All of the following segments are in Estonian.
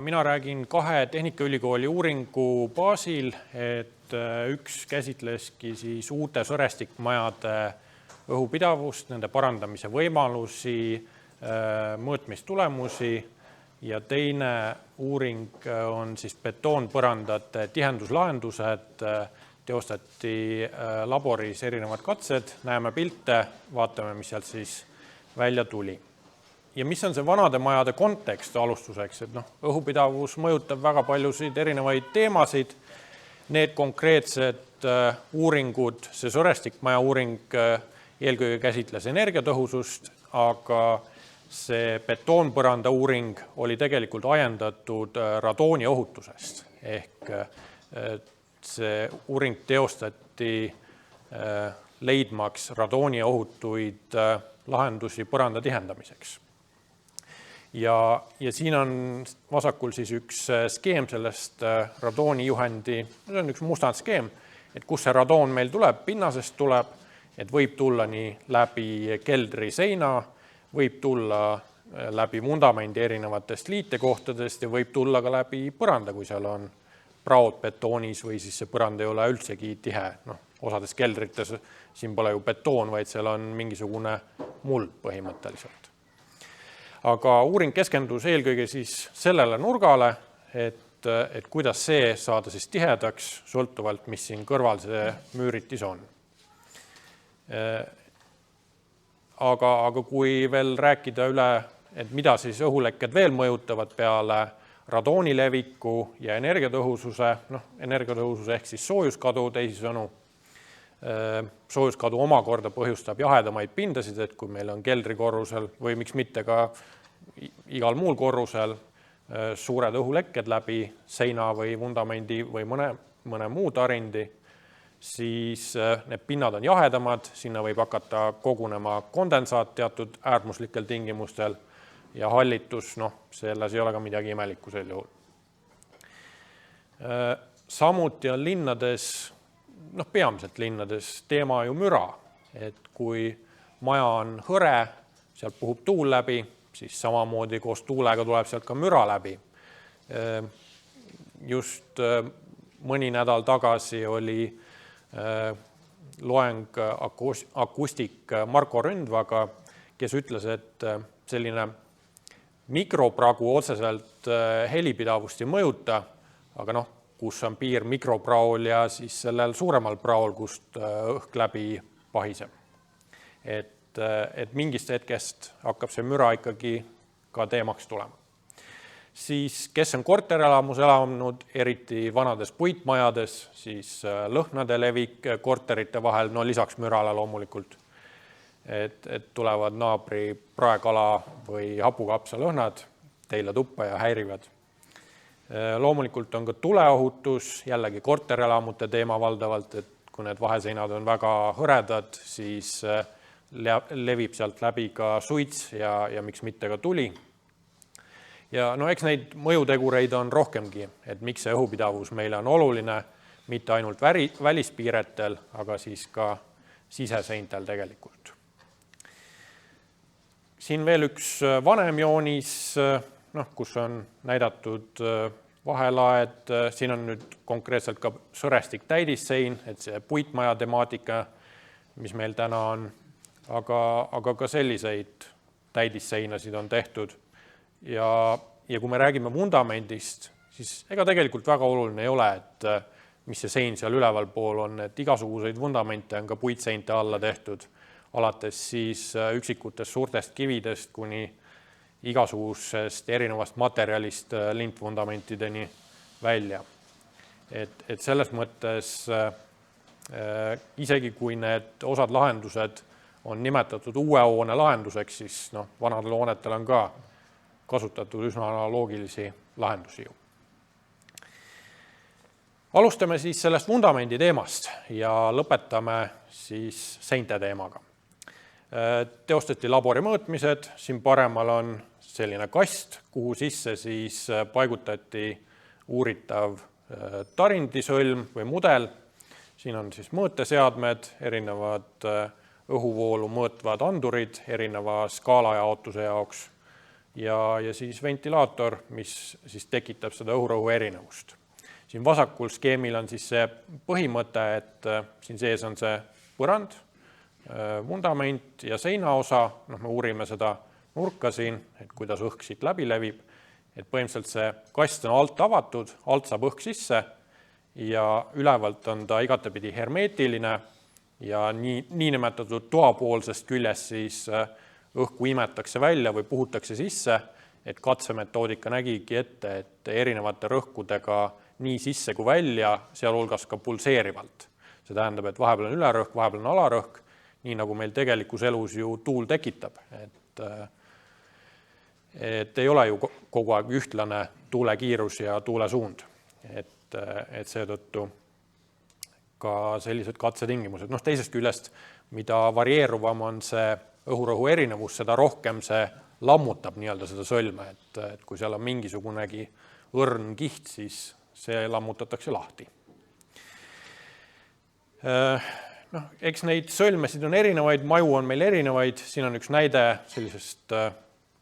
Mina räägin kahe Tehnikaülikooli uuringu baasil, et üks käsitleski siis uute sõrestikmajade õhupidavust, nende parandamise võimalusi, mõõtmistulemusi ja teine uuring on siis betoonpõrandate tihenduslahendused. Teostati laboris erinevad katsed, näeme pilte, vaatame, mis sealt siis välja tuli. Ja mis on see vanade majade kontekst alustuseks, et õhupidavus mõjutab väga paljusid erinevaid teemasid. Need konkreetsed uuringud, see sõrestikmaja uuring eelkõige käsitles energiatõhusust, aga see betoonpõranda uuring oli tegelikult ajendatud radooni ohutusest. Ehk see uuring teostati leidmaks radooni ohutuid lahendusi põranda tihendamiseks. Ja siin on vasakul siis üks skeem sellest radoonijuhendi, see on üks mustad skeem, et kus see radoon meil tuleb, pinnasest tuleb, et võib tulla nii läbi keldri seina, võib tulla läbi vundamendi erinevatest liitekohtadest ja võib tulla ka läbi põranda, kui seal on praod betoonis või siis see põrand ei ole üldsegi tihe. Osades keldrites siin pole ju betoon, vaid seal on mingisugune muld põhimõtteliselt. Aga uuring keskendus eelkõige siis sellele nurgale, et kuidas see saada siis tihedaks, sõltuvalt, mis siin kõrval see müüritis on. Aga kui veel rääkida üle, et mida siis õhulekked veel mõjutavad peale radooni leviku ja energiatõhususe, energiatõhususe ehk siis soojuskadu teisisõnu. Soojuskadu omakorda põhjustab jahedamaid pindasid, et kui meil on keldrikorrusel või miks mitte ka igal muul korrusel suured õhulekked läbi seina või vundamendi või mõne muu tarindi, siis need pinnad on jahedamad, sinna võib hakata kogunema kondensaat teatud äärmuslikel tingimustel ja hallitus, selles ei ole ka midagi imelikku sel juhul. Samuti on linnades, peamiselt linnades teema ju müra, et kui maja on hõre, sealt puhub tuul läbi, siis samamoodi koos tuulega tuleb sealt ka müra läbi. Just mõni nädal tagasi oli loeng akustik Marko Ründvaga, kes ütles, et selline mikropragu otseselt helipidavust ei mõjuta, aga kus on piir mikropraol ja siis sellel suuremal praol, kust õhk läbi pahiseb. Et mingist hetkest hakkab see müra ikkagi ka teemaks tulema. Siis, kes on korterelamus elanud, eriti vanades puitmajades, siis lõhnade levik korterite vahel, lisaks mürale loomulikult, et tulevad naabri praekala või hapukapsa lõhnad teile tuppa ja häirivad. Loomulikult on ka tuleohutus, jällegi korterelamute teema valdavalt, et kui need vaheseinad on väga hõredad, siis levib sealt läbi ka suits ja miks mitte ka tuli. Ja eks neid mõjutegureid on rohkemgi, et miks see õhupidavus meile on oluline, mitte ainult välispiiretel, aga siis ka siseseintel tegelikult. Siin veel üks vanem joonis, kus on näidatud vahelaed, siin on nüüd konkreetselt ka sõrestik täidissein, et see puitmaja temaatika, mis meil täna on, aga ka selliseid täidisseinasid on tehtud. Ja kui me räägime vundamendist, siis ega tegelikult väga oluline ei ole, et mis see sein seal üleval pool on, et igasuguseid vundamente on ka puitseinte alla tehtud, alates siis üksikutest suurtest kividest kuni igasugusest erinevast materjalist lintfundamentideni välja. Et selles mõttes isegi kui need osad lahendused on nimetatud uue hoone lahenduseks, siis vanadel hoonetel on ka kasutatud üsna analoogilisi lahendusi ju. Alustame siis sellest vundamendi teemast ja lõpetame siis seinte teemaga. Teostati labori mõõtmised, siin paremal on selline kast, kuhu sisse siis paigutati uuritav tarindisõlm või mudel. Siin on siis mõõteseadmed, erinevad õhuvoolu mõõtvad andurid erineva skaalajaotuse jaoks ja siis ventilaator, mis siis tekitab seda õhurõhu erinevust. Siin vasakul skeemil on siis see põhimõte, et siin sees on see põrand, vundament ja seinaosa, me uurime seda nurka siin, et kuidas õhk siit läbi levib, et põhimõtteliselt see kast on alt avatud, alt saab õhk sisse ja ülevalt on ta igatepidi hermeetiline ja niinimetatud toapoolsest küljest siis õhku imetakse välja või puhutakse sisse, et katsemetoodika nägigi ette, et erinevate rõhkudega nii sisse kui välja, sealhulgas ka pulseerivalt. See tähendab, et vahepeal on ülerõhk, vahepeal on alarõhk, nii nagu meil tegelikus elus ju tuul tekitab. Et ei ole ju kogu aeg ühtlane tuulekiirus ja tuulesuund. Et seetõttu ka sellised katsetingimused. Teisest küljest, mida varieeruvam on see õhurõhu erinevus, seda rohkem see lammutab nii-öelda seda sõlme, et kui seal on mingisugunegi õrn kiht, siis see lammutatakse lahti. Eks neid sõlmesid on erinevaid, maju on meil erinevaid, siin on üks näide sellisest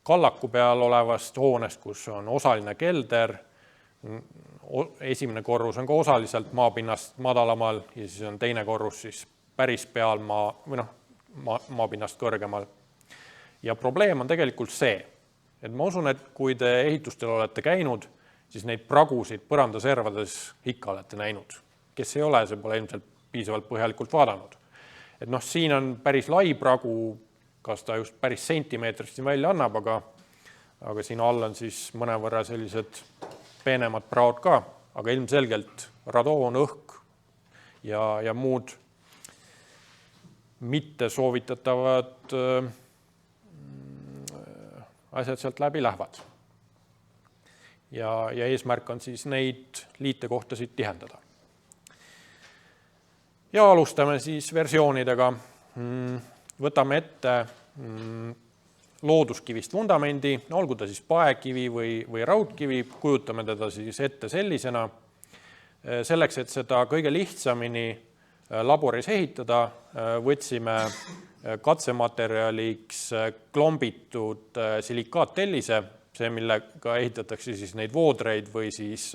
kallaku peal olevast hoonest, kus on osaline kelder, esimene korrus on ka osaliselt maapinnast madalamal ja siis on teine korrus siis päris peal maapinnast kõrgemal. Ja probleem on tegelikult see, et ma usun, et kui te ehitustel olete käinud, siis neid pragusid põrandaservades ikka olete näinud. Kes ei ole, see pole ilmselt piisavalt põhjalikult vaadanud. Et siin on päris lai pragu, kas ta just päris sentimeetrist siin välja annab, aga siin all on siis mõnevõrra sellised peenemad praod ka, aga ilmselgelt radoon, õhk ja muud mitte soovitatavad asjad sealt läbi lähevad. Ja eesmärk on siis neid liitekohtasid tihendada. Ja alustame siis versioonidega. Võtame ette looduskivist vundamendi, olgu ta siis paekivi või raudkivi, kujutame teda siis ette sellisena. Selleks, et seda kõige lihtsamini laboris ehitada, võtsime katsematerjaliks klombitud silikaattellise, see, millega ehitatakse siis neid voodreid või siis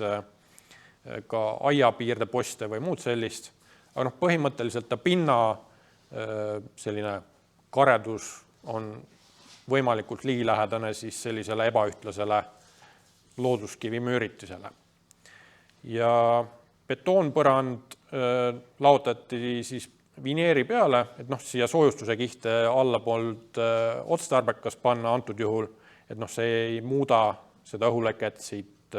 ka aiapiirdeposte või muud sellist. Aga põhimõtteliselt ta pinna selline karedus on võimalikult ligilähedane siis sellisele ebaühtlasele looduskivi müüritisele. Ja betoonpõrand laotati siis vineeri peale, et siia soojustuse kihte alla polnud otstarbekas panna antud juhul, et see ei muuda seda õhuleket siit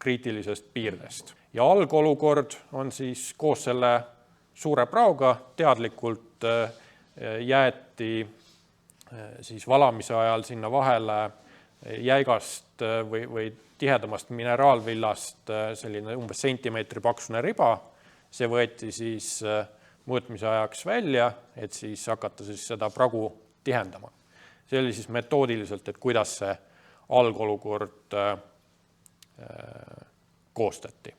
kriitilisest piirdest. Ja algolukord on siis koos selle suure praoga teadlikult jäeti siis valamise ajal sinna vahele jäigast või tihedamast mineraalvillast selline umbes sentimeetri paksune riba. See võeti siis mõõtmise ajaks välja, et siis hakata siis seda pragu tihendama. See oli siis metoodiliselt, et kuidas see algolukord koostati.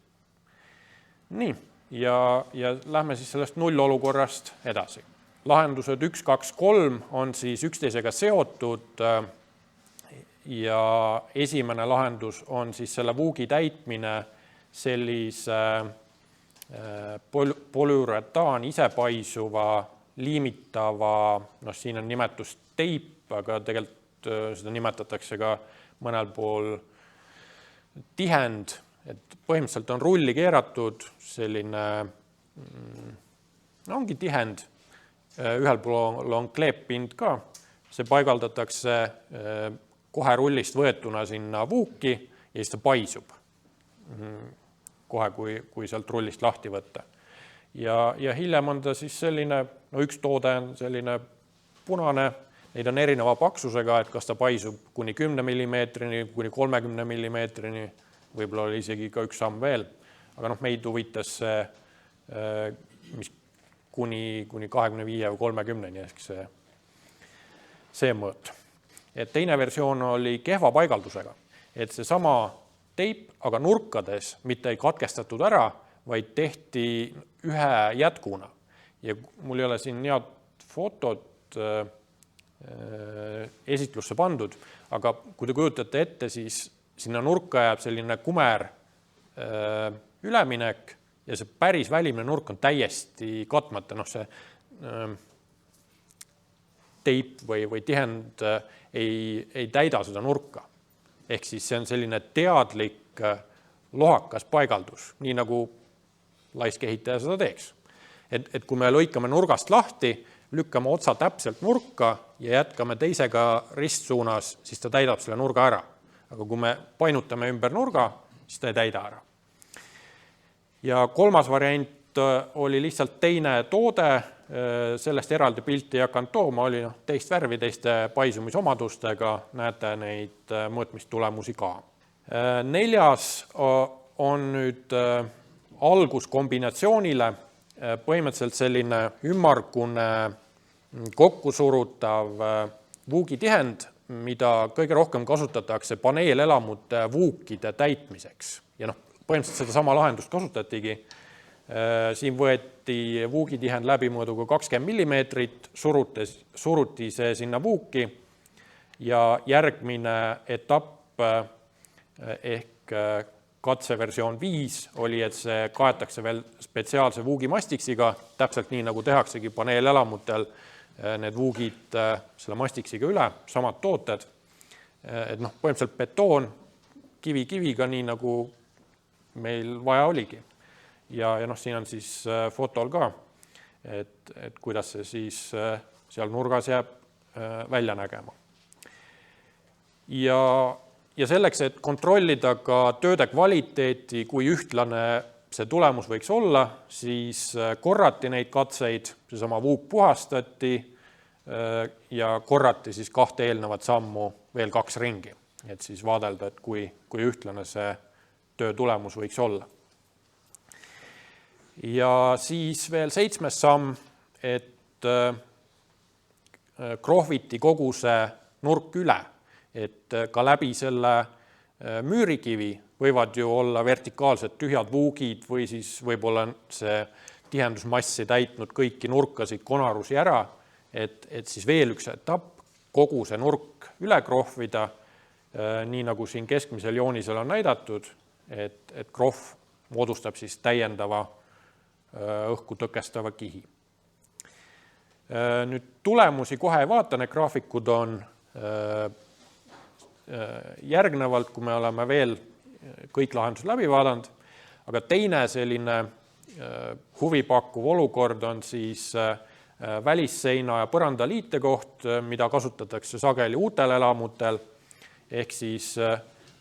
Nii, ja lähme siis sellest nullolukorrast edasi. Lahendused 1, 2, 3 on siis üksteisega seotud ja esimene lahendus on siis selle vuugi täitmine sellise polüuretaan isepaisuva, liimitava, siin on nimetus teip, aga tegelikult seda nimetatakse ka mõnel pool tihend, et põhimõtteliselt on rulli keeratud selline, ongi tihend, ühel pool on kleeppind ka, see paigaldatakse kohe rullist võetuna sinna vuuki ja siis ta paisub kohe, kui sealt rullist lahti võtta. Ja hiljem on ta siis selline, üks toode on selline punane, neid on erineva paksusega, et kas ta paisub kuni 10 mm, kuni 30 mm, võib-olla oli isegi ka üks samm veel, aga meid huvitas see, mis kuni 25 või 30, ehk see mõõt. Et teine versioon oli kehva paigaldusega, et see sama teip, aga nurkades mitte ei katkestatud ära, vaid tehti ühe jätkuna. Ja mul ei ole siin head fotot esitlusse pandud, aga kui te kujutate ette, siis sinna nurka jääb selline kumer üleminek ja see päris välimine nurk on täiesti katmata, see teip või tihend ei täida seda nurka. Ehk siis see on selline teadlik lohakas paigaldus, nii nagu laiskehitaja seda teeks. Et kui me lõikame nurgast lahti, lükkame otsa täpselt nurka ja jätkame teisega ristsuunas, siis ta täidab selle nurga ära. Aga kui me painutame ümber nurga, siis ta ei täida ära. Ja kolmas variant oli lihtsalt teine toode, sellest eraldi pilti ei hakanud tooma, oli teist värvi, teiste paisumisomadustega, näete neid mõõtmistulemusi ka. Neljas on nüüd alguskombinatsioonile põhimõtteliselt selline ümmargune kokkusurutav vuugitihend, mida kõige rohkem kasutatakse paneelelamute vuukide täitmiseks. Ja põhimõtteliselt seda sama lahendust kasutatigi. Siin võeti vuugitihend läbimõõduga 20 mm, suruti see sinna vuuki ja järgmine etapp ehk katseversioon 5 oli, et see kaetakse veel spetsiaalse vuugimastiksiga, täpselt nii nagu tehaksegi paneelelamutel need vuugid selle mastiksiga üle, samad tooted. Et põhimõtteliselt betoon kiviga, nii nagu meil vaja oligi. Ja siin on siis fotol ka, et kuidas see siis seal nurgas jääb välja nägema. Ja selleks, et kontrollida ka tööde kvaliteeti, kui ühtlane see tulemus võiks olla, siis korrati neid katseid, seesama vuuk puhastati ja korrati siis 2 eelnevat sammu veel 2 ringi, et siis vaadelda, et kui ühtlane see töö tulemus võiks olla. Ja siis veel 7. samm, et krohviti kogu see nurk üle, et ka läbi selle müürikivi võivad ju olla vertikaalsed tühjad vuugid või siis võib-olla see tihendusmassi täitnud kõiki nurkasid konarusi ära, et siis veel üks etapp, kogu see nurk üle krohvida, nii nagu siin keskmisel joonisel on näidatud, et krohv moodustab siis täiendava õhku tõkestava kihi. Nüüd tulemusi kohe ei vaata, need graafikud on järgnevalt, kui me oleme veel kõik lahendused läbi vaadanud, aga teine selline huvipakkuv olukord on siis välisseina ja põrandaliite koht, mida kasutatakse sageli uutel elamutel, ehk siis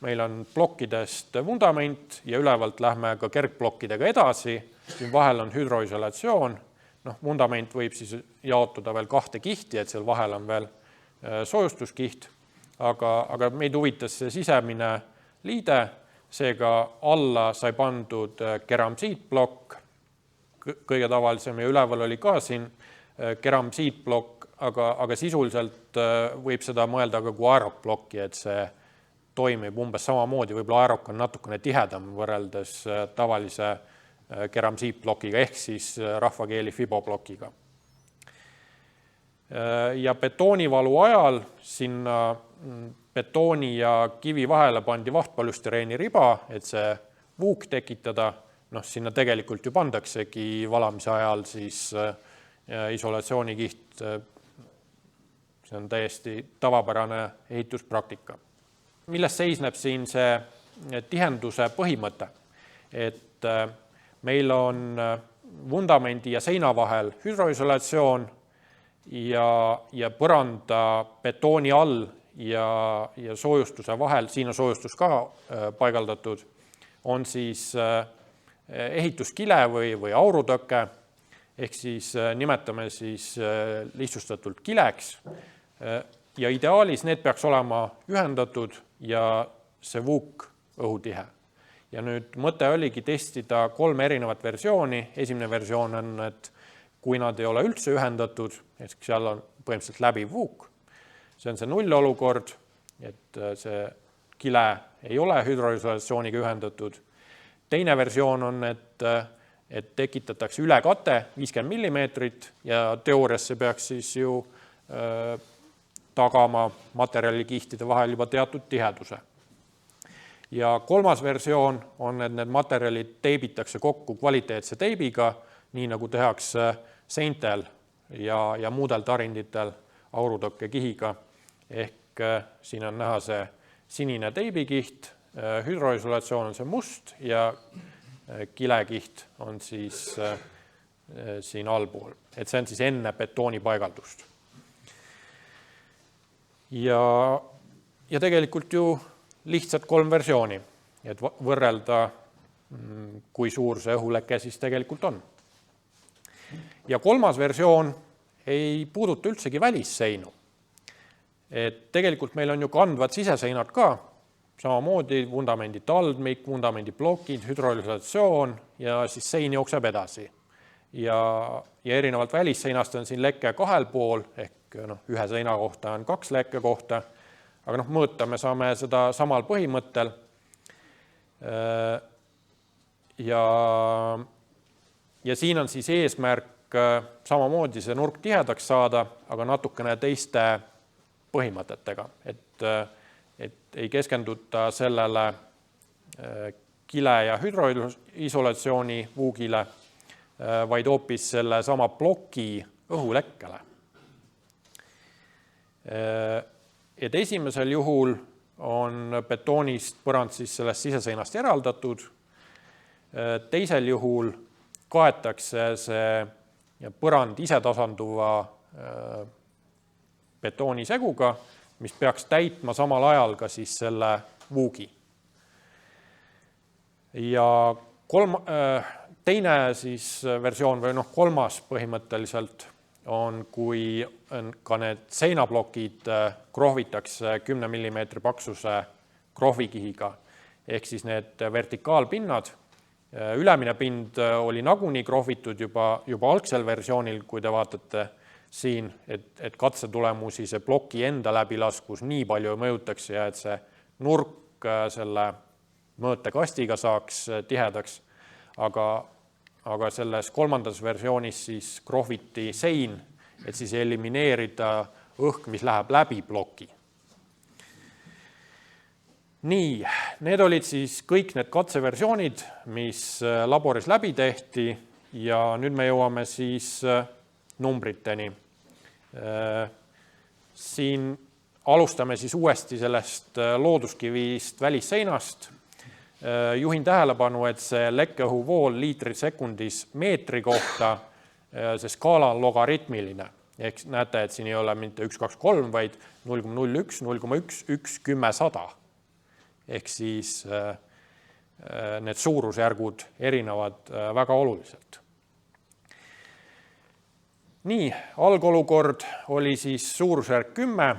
meil on plokkidest vundament ja ülevalt lähme ka kergplokkidega edasi, siin vahel on hüdroisolatsioon, vundament võib siis jaotuda veel 2 kihti, et seal vahel on veel soojustuskiht, aga meid huvitas see sisemine liide, seega alla sai pandud keramsiitplokk, kõige tavalisem ja üleval oli ka siin keramsiitplokk, aga sisuliselt võib seda mõelda ka kui aeroplokki, et see toimib umbes samamoodi, võib-olla aerok on natukene tihedam võrreldes tavalise keramsiitplokiga ehk siis rahvakeeli fiboplokiga. Ja betoonivalu ajal sinna betooni ja kivi vahele pandi vahtpolüstereeni riba, et see vuuk tekitada, sinna tegelikult ju pandaksegi valamise ajal siis isolatsioonikiht, see on täiesti tavapärane ehituspraktika. Milles seisneb siin see tihenduse põhimõte, et meil on vundamendi ja seina vahel hüdroisolatsioon ja põranda betooni all ja soojustuse vahel, siin on soojustus ka paigaldatud, on siis ehituskile või aurutõke, ehk siis nimetame siis lihtsustatult kileks ja ideaalis need peaks olema ühendatud ja see vuuk õhutihe. Ja nüüd mõte oligi testida 3 erinevat versiooni. Esimene versioon on, et kui nad ei ole üldse ühendatud, et seal on põhimõtteliselt läbiv vuuk, see on see nullolukord, et see kile ei ole hüdroisolatsiooniga ühendatud. Teine versioon on, et tekitatakse ülekate 50 mm ja teoorias see peaks siis ju tagama materjalikihtide vahel juba teatud tiheduse. Ja kolmas versioon on, et need materjalid teibitakse kokku kvaliteetse teibiga, nii nagu tehakse seintel ja muudel tarinditel aurutõkke kihiga. Ehk siin on näha see sinine teibikiht, hüdroisolatsioon on see must ja kilekiht on siis siin allpool. Et see on siis enne betooni paigaldust. Ja tegelikult ju lihtsalt 3 versiooni, et võrrelda, kui suur see õhuleke siis tegelikult on. Ja kolmas versioon ei puuduta üldsegi välisseinu. Et tegelikult meil on ju kandvad siseseinad ka, samamoodi vundamendi taldmik, vundamendi plokid, hüdroisolatsioon ja siis sein jookseb edasi. Ja erinevalt välisseinast on siin leke 2 pool, ehk ühe seina kohta on 2 leke kohta, aga mõõta me saame seda samal põhimõttel. Ja siin on siis eesmärk samamoodi see nurk tihedaks saada, aga natukene teiste põhimõtetega, et ei keskenduta sellele kile- ja hüdroisolatsiooni vuugile, vaid hoopis selle sama ploki õhulekkele. Et esimesel juhul on betoonist põrand siis sellest siseseinast eraldatud, teisel juhul kaetakse see põrand isetasanduva betooniseguga, mis peaks täitma samal ajal ka siis selle vuugi. Ja teine siis versioon või kolmas põhimõtteliselt on, kui ka need seinablokid krohvitakse 10 mm paksuse krohvikihiga, ehk siis need vertikaalpinnad. Ülemine pind oli nagunii krohvitud juba algsel versioonil, kui te vaatate siin, et katsetulemusi see ploki enda läbilaskus nii palju mõjutaks ja et see nurk selle mõõtekastiga saaks tihedaks, aga selles kolmandas versioonis siis krohviti sein, et siis elimineerida õhk, mis läheb läbi ploki. Nii, need olid siis kõik need katseversioonid, mis laboris läbi tehti ja nüüd me jõuame siis numbriteni. Siin alustame siis uuesti sellest looduskivist välisseinast. Juhin tähelepanu, et see lekkeõhuvool liitrid sekundis meetri kohta, see skaala on logaritmiline. Ehk näete, et siin ei ole mitte 1, 2, 3, vaid 0,01, 0,1, 1, 10, 100. Ehk siis need suurusjärgud erinevad väga oluliselt. Nii, algolukord oli siis suurusjärk 10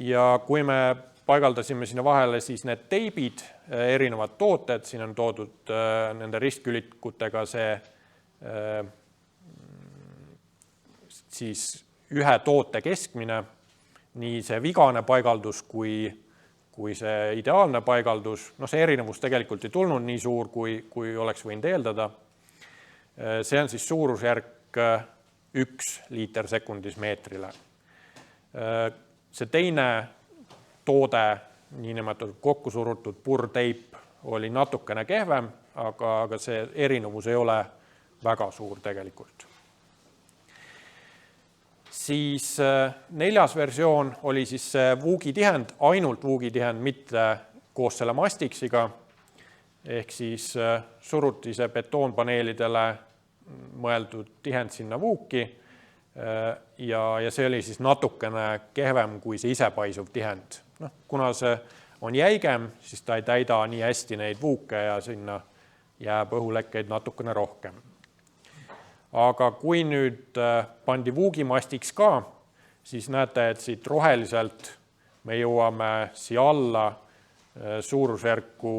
ja kui me paigaldasime sinna vahele siis need teibid, erinevad tooted, siin on toodud nende ristkülikutega see siis ühe toote keskmine, nii see vigane paigaldus kui see ideaalne paigaldus. See erinevus tegelikult ei tulnud nii suur, kui oleks võinud eeldada. See on siis suurusjärk 1 liiter sekundis meetrile. See teine toode, niinimetatud kokkusurutud purteip, oli natukene kehvem, aga see erinevus ei ole väga suur tegelikult. Siis 4. versioon oli siis see vuugitihend, ainult vuugitihend, mitte koos selle mastiksiga, ehk siis suruti see betoonpaneelidele mõeldud tihend sinna vuuki ja see oli siis natukene kehvem kui see isepaisuv tihend. Kuna see on jäigem, siis ta ei täida nii hästi neid vuuke ja sinna jääb õhulekkeid natukene rohkem. Aga kui nüüd pandi vuugimastiks ka, siis näete, et siit roheliselt me jõuame siia alla suurusjärku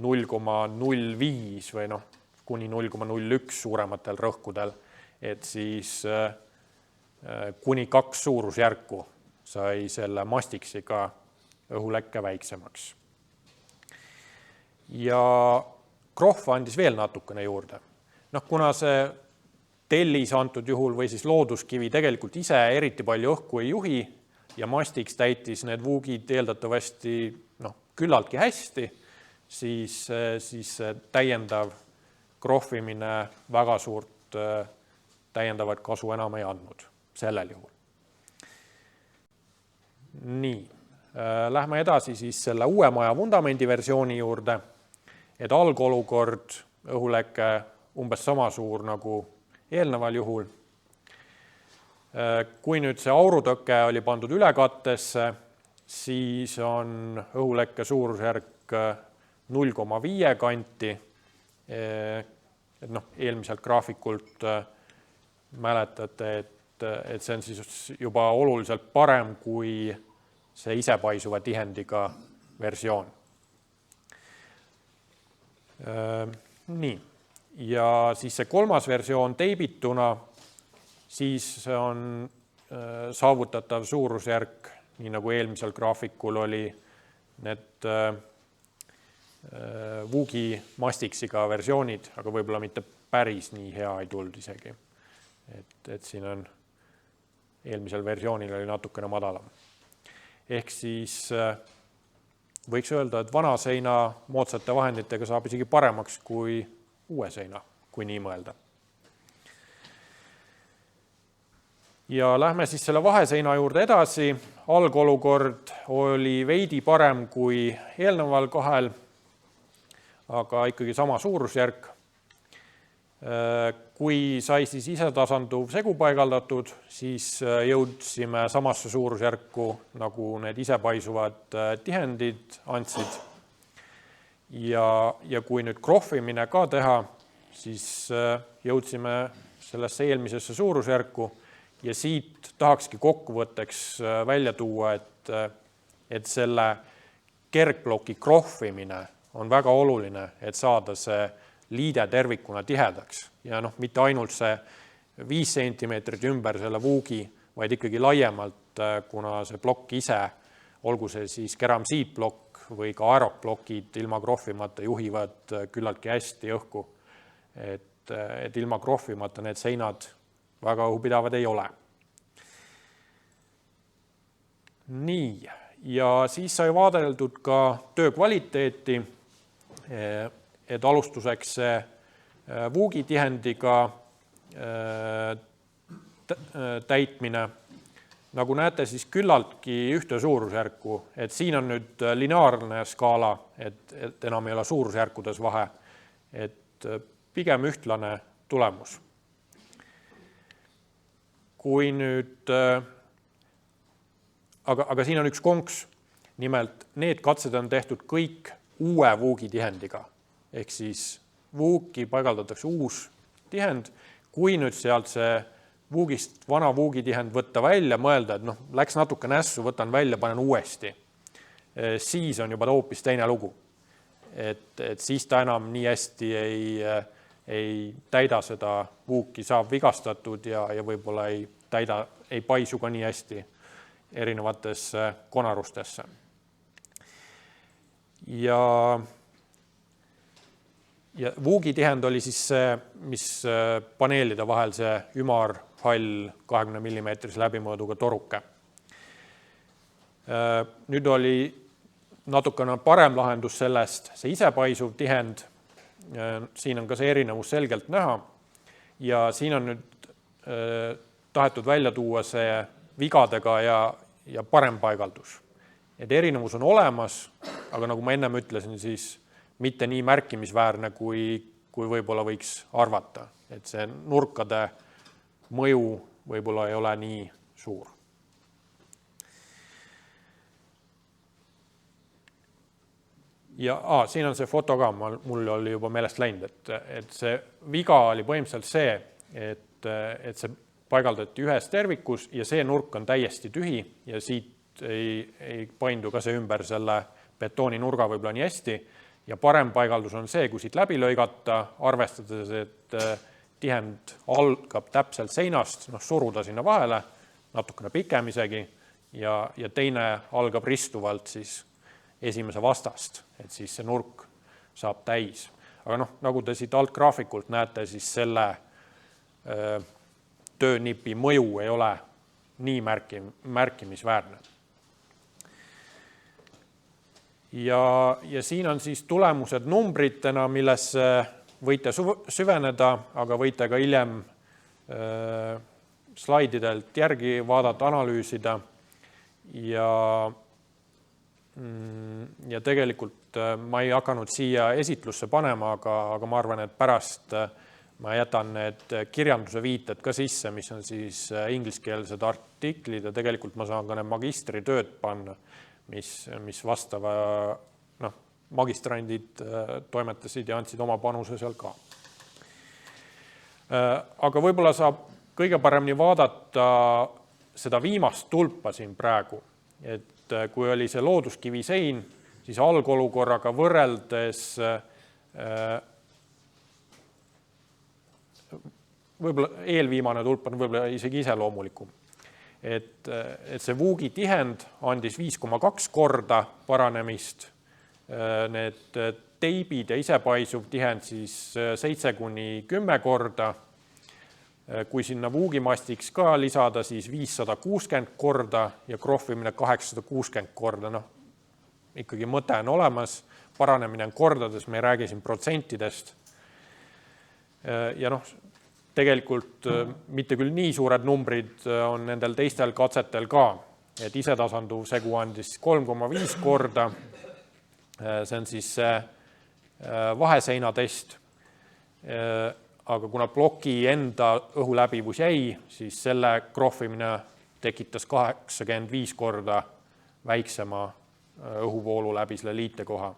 0,05 või kuni 0,01 suurematel rõhkudel, et siis kuni 2 suurusjärku sai selle mastiksiga õhulekke väiksemaks. Ja krohv andis veel natukene juurde. Kuna see tellis antud juhul või siis looduskivi tegelikult ise eriti palju õhku ei juhi, ja Mastix täitis need vuugid eeldatavasti küllaltki hästi, siis täiendav krohvimine väga suurt täiendavat kasu enam ei andnud sellel juhul. Nii, lähme edasi siis selle uue maja vundamendi versiooni juurde, et algolukord õhuleke umbes sama suur nagu eelneval juhul. Kui nüüd see aurutõke oli pandud ülekattesse, siis on õhulekke suurusjärk 0,5 kanti. Eelmiselt graafikult mäletate, et see on siis juba oluliselt parem kui see isepaisuva tihendiga versioon. Nii, ja siis see kolmas versioon teibituna, siis on saavutatav suurusjärk, nii nagu eelmisel graafikul oli need vuugi Mastixiga versioonid, aga võib-olla mitte päris nii hea ei tulnud isegi. Et siin on eelmisel versioonil oli natukene madalam. Ehk siis võiks öelda, et vana seina moodsate vahenditega saab isegi paremaks kui uue seina, kui nii mõelda. Ja lähme siis selle vaheseina juurde edasi. Algolukord oli veidi parem kui eelneval kahel, aga ikkagi sama suurusjärk. Kui sai siis isetasanduv segu paigaldatud, siis jõudsime samasse suurusjärku, nagu need isepaisuvad tihendid andsid. Ja kui nüüd krohvimine ka teha, siis jõudsime sellesse eelmisesse suurusjärku ja siit tahakski kokkuvõtteks välja tuua, et selle kergploki krohvimine on väga oluline, et saada see liide tervikuna tihedaks ja mitte ainult see 5 sentimeetrit ümber selle vuugi, vaid ikkagi laiemalt, kuna see plokk ise, olgu see siis keramsiitplokk või ka aeroplokid ilma krohvimata juhivad küllaltki hästi õhku, et ilma krohvimata need seinad väga õhupidavad ei ole. Nii, ja siis sai vaadeldud ka töö kvaliteeti, et alustuseks see vuugitihendiga täitmine. Nagu näete, siis küllaltki ühte suurusjärku, et siin on nüüd lineaarne skaala, et enam ei ole suurusjärkudes vahe, et pigem ühtlane tulemus. Kui nüüd, aga siin on üks konks, nimelt need katsed on tehtud kõik uue vuugitihendiga, ehk siis vuuki paigaldatakse uus tihend, kui nüüd sealt see vuugist vana vuugitihend võtta välja, mõelda, et läks natuke nässu, võtan välja, panen uuesti, siis on juba hoopis teine lugu. Et siis ta enam nii hästi ei täida seda vuuki, saab vigastatud ja võib-olla ei paisu ka nii hästi erinevatesse konarustesse. Ja vuugitihend oli siis see, mis paneelide vahel see ümar hall 20 mm läbimõõduga toruke. Nüüd oli natukene parem lahendus sellest, see isepaisuv tihend, siin on ka see erinevus selgelt näha ja siin on nüüd tahetud välja tuua see vigadega ja parem paigaldus. Et erinevus on olemas, aga nagu ma ennem ütlesin, siis mitte nii märkimisväärne, kui võib-olla võiks arvata. Et see nurkade mõju võib-olla ei ole nii suur. Ja siin on see foto ka, mul oli juba meelest läinud, et see viga oli põhimõtteliselt see, et see paigaldati ühes tervikus ja see nurk on täiesti tühi ja siit ei paindu ka see ümber selle betooni nurga võib-olla nii hästi ja parem paigaldus on see, kui siit läbi lõigata, arvestades, et tihend algab täpselt seinast, suruda sinna vahele, natukene pikem isegi ja teine algab ristuvalt siis esimese vastast, et siis see nurk saab täis. Aga nagu te siit alt graafikult näete, siis selle töönipi mõju ei ole nii märkimisväärne. Ja siin on siis tulemused numbritena, millesse võite süveneda, aga võite ka hiljem slaididelt järgi vaadata, analüüsida ja tegelikult ma ei hakanud siia esitlusse panema, aga ma arvan, et pärast ma jätan need kirjanduse viited ka sisse, mis on siis ingliskeelsed artiklid ja tegelikult ma saan ka need magistritööd panna, mis vastava magistrandid toimetasid ja andsid oma panuse seal ka. Aga võib-olla saab kõige paremini vaadata seda viimast tulpa siin praegu, et kui oli see looduskivi sein, siis algolukorraga võrreldes võib-olla eelviimane tulp on võib-olla isegi iseloomulikum. Et see vuugi tihend andis 5,2 korda paranemist, need teibid ja isepaisuv tihend siis 7-10 korda. Kui sinna vuugimastiks ka lisada, siis 560 korda ja krohvimine 860 korda. Ikkagi mõte on olemas, paranemine on kordades, me ei räägi siin protsentidest. Ja tegelikult mitte küll nii suured numbrid on nendel teistel katsetel ka, et isetasanduv segu andis 3,5 korda, see on siis vaheseinatest, aga kuna ploki enda õhuläbivus jäi, siis selle krohvimine tekitas 85 korda väiksema õhuvoolu läbi selle liitekoha.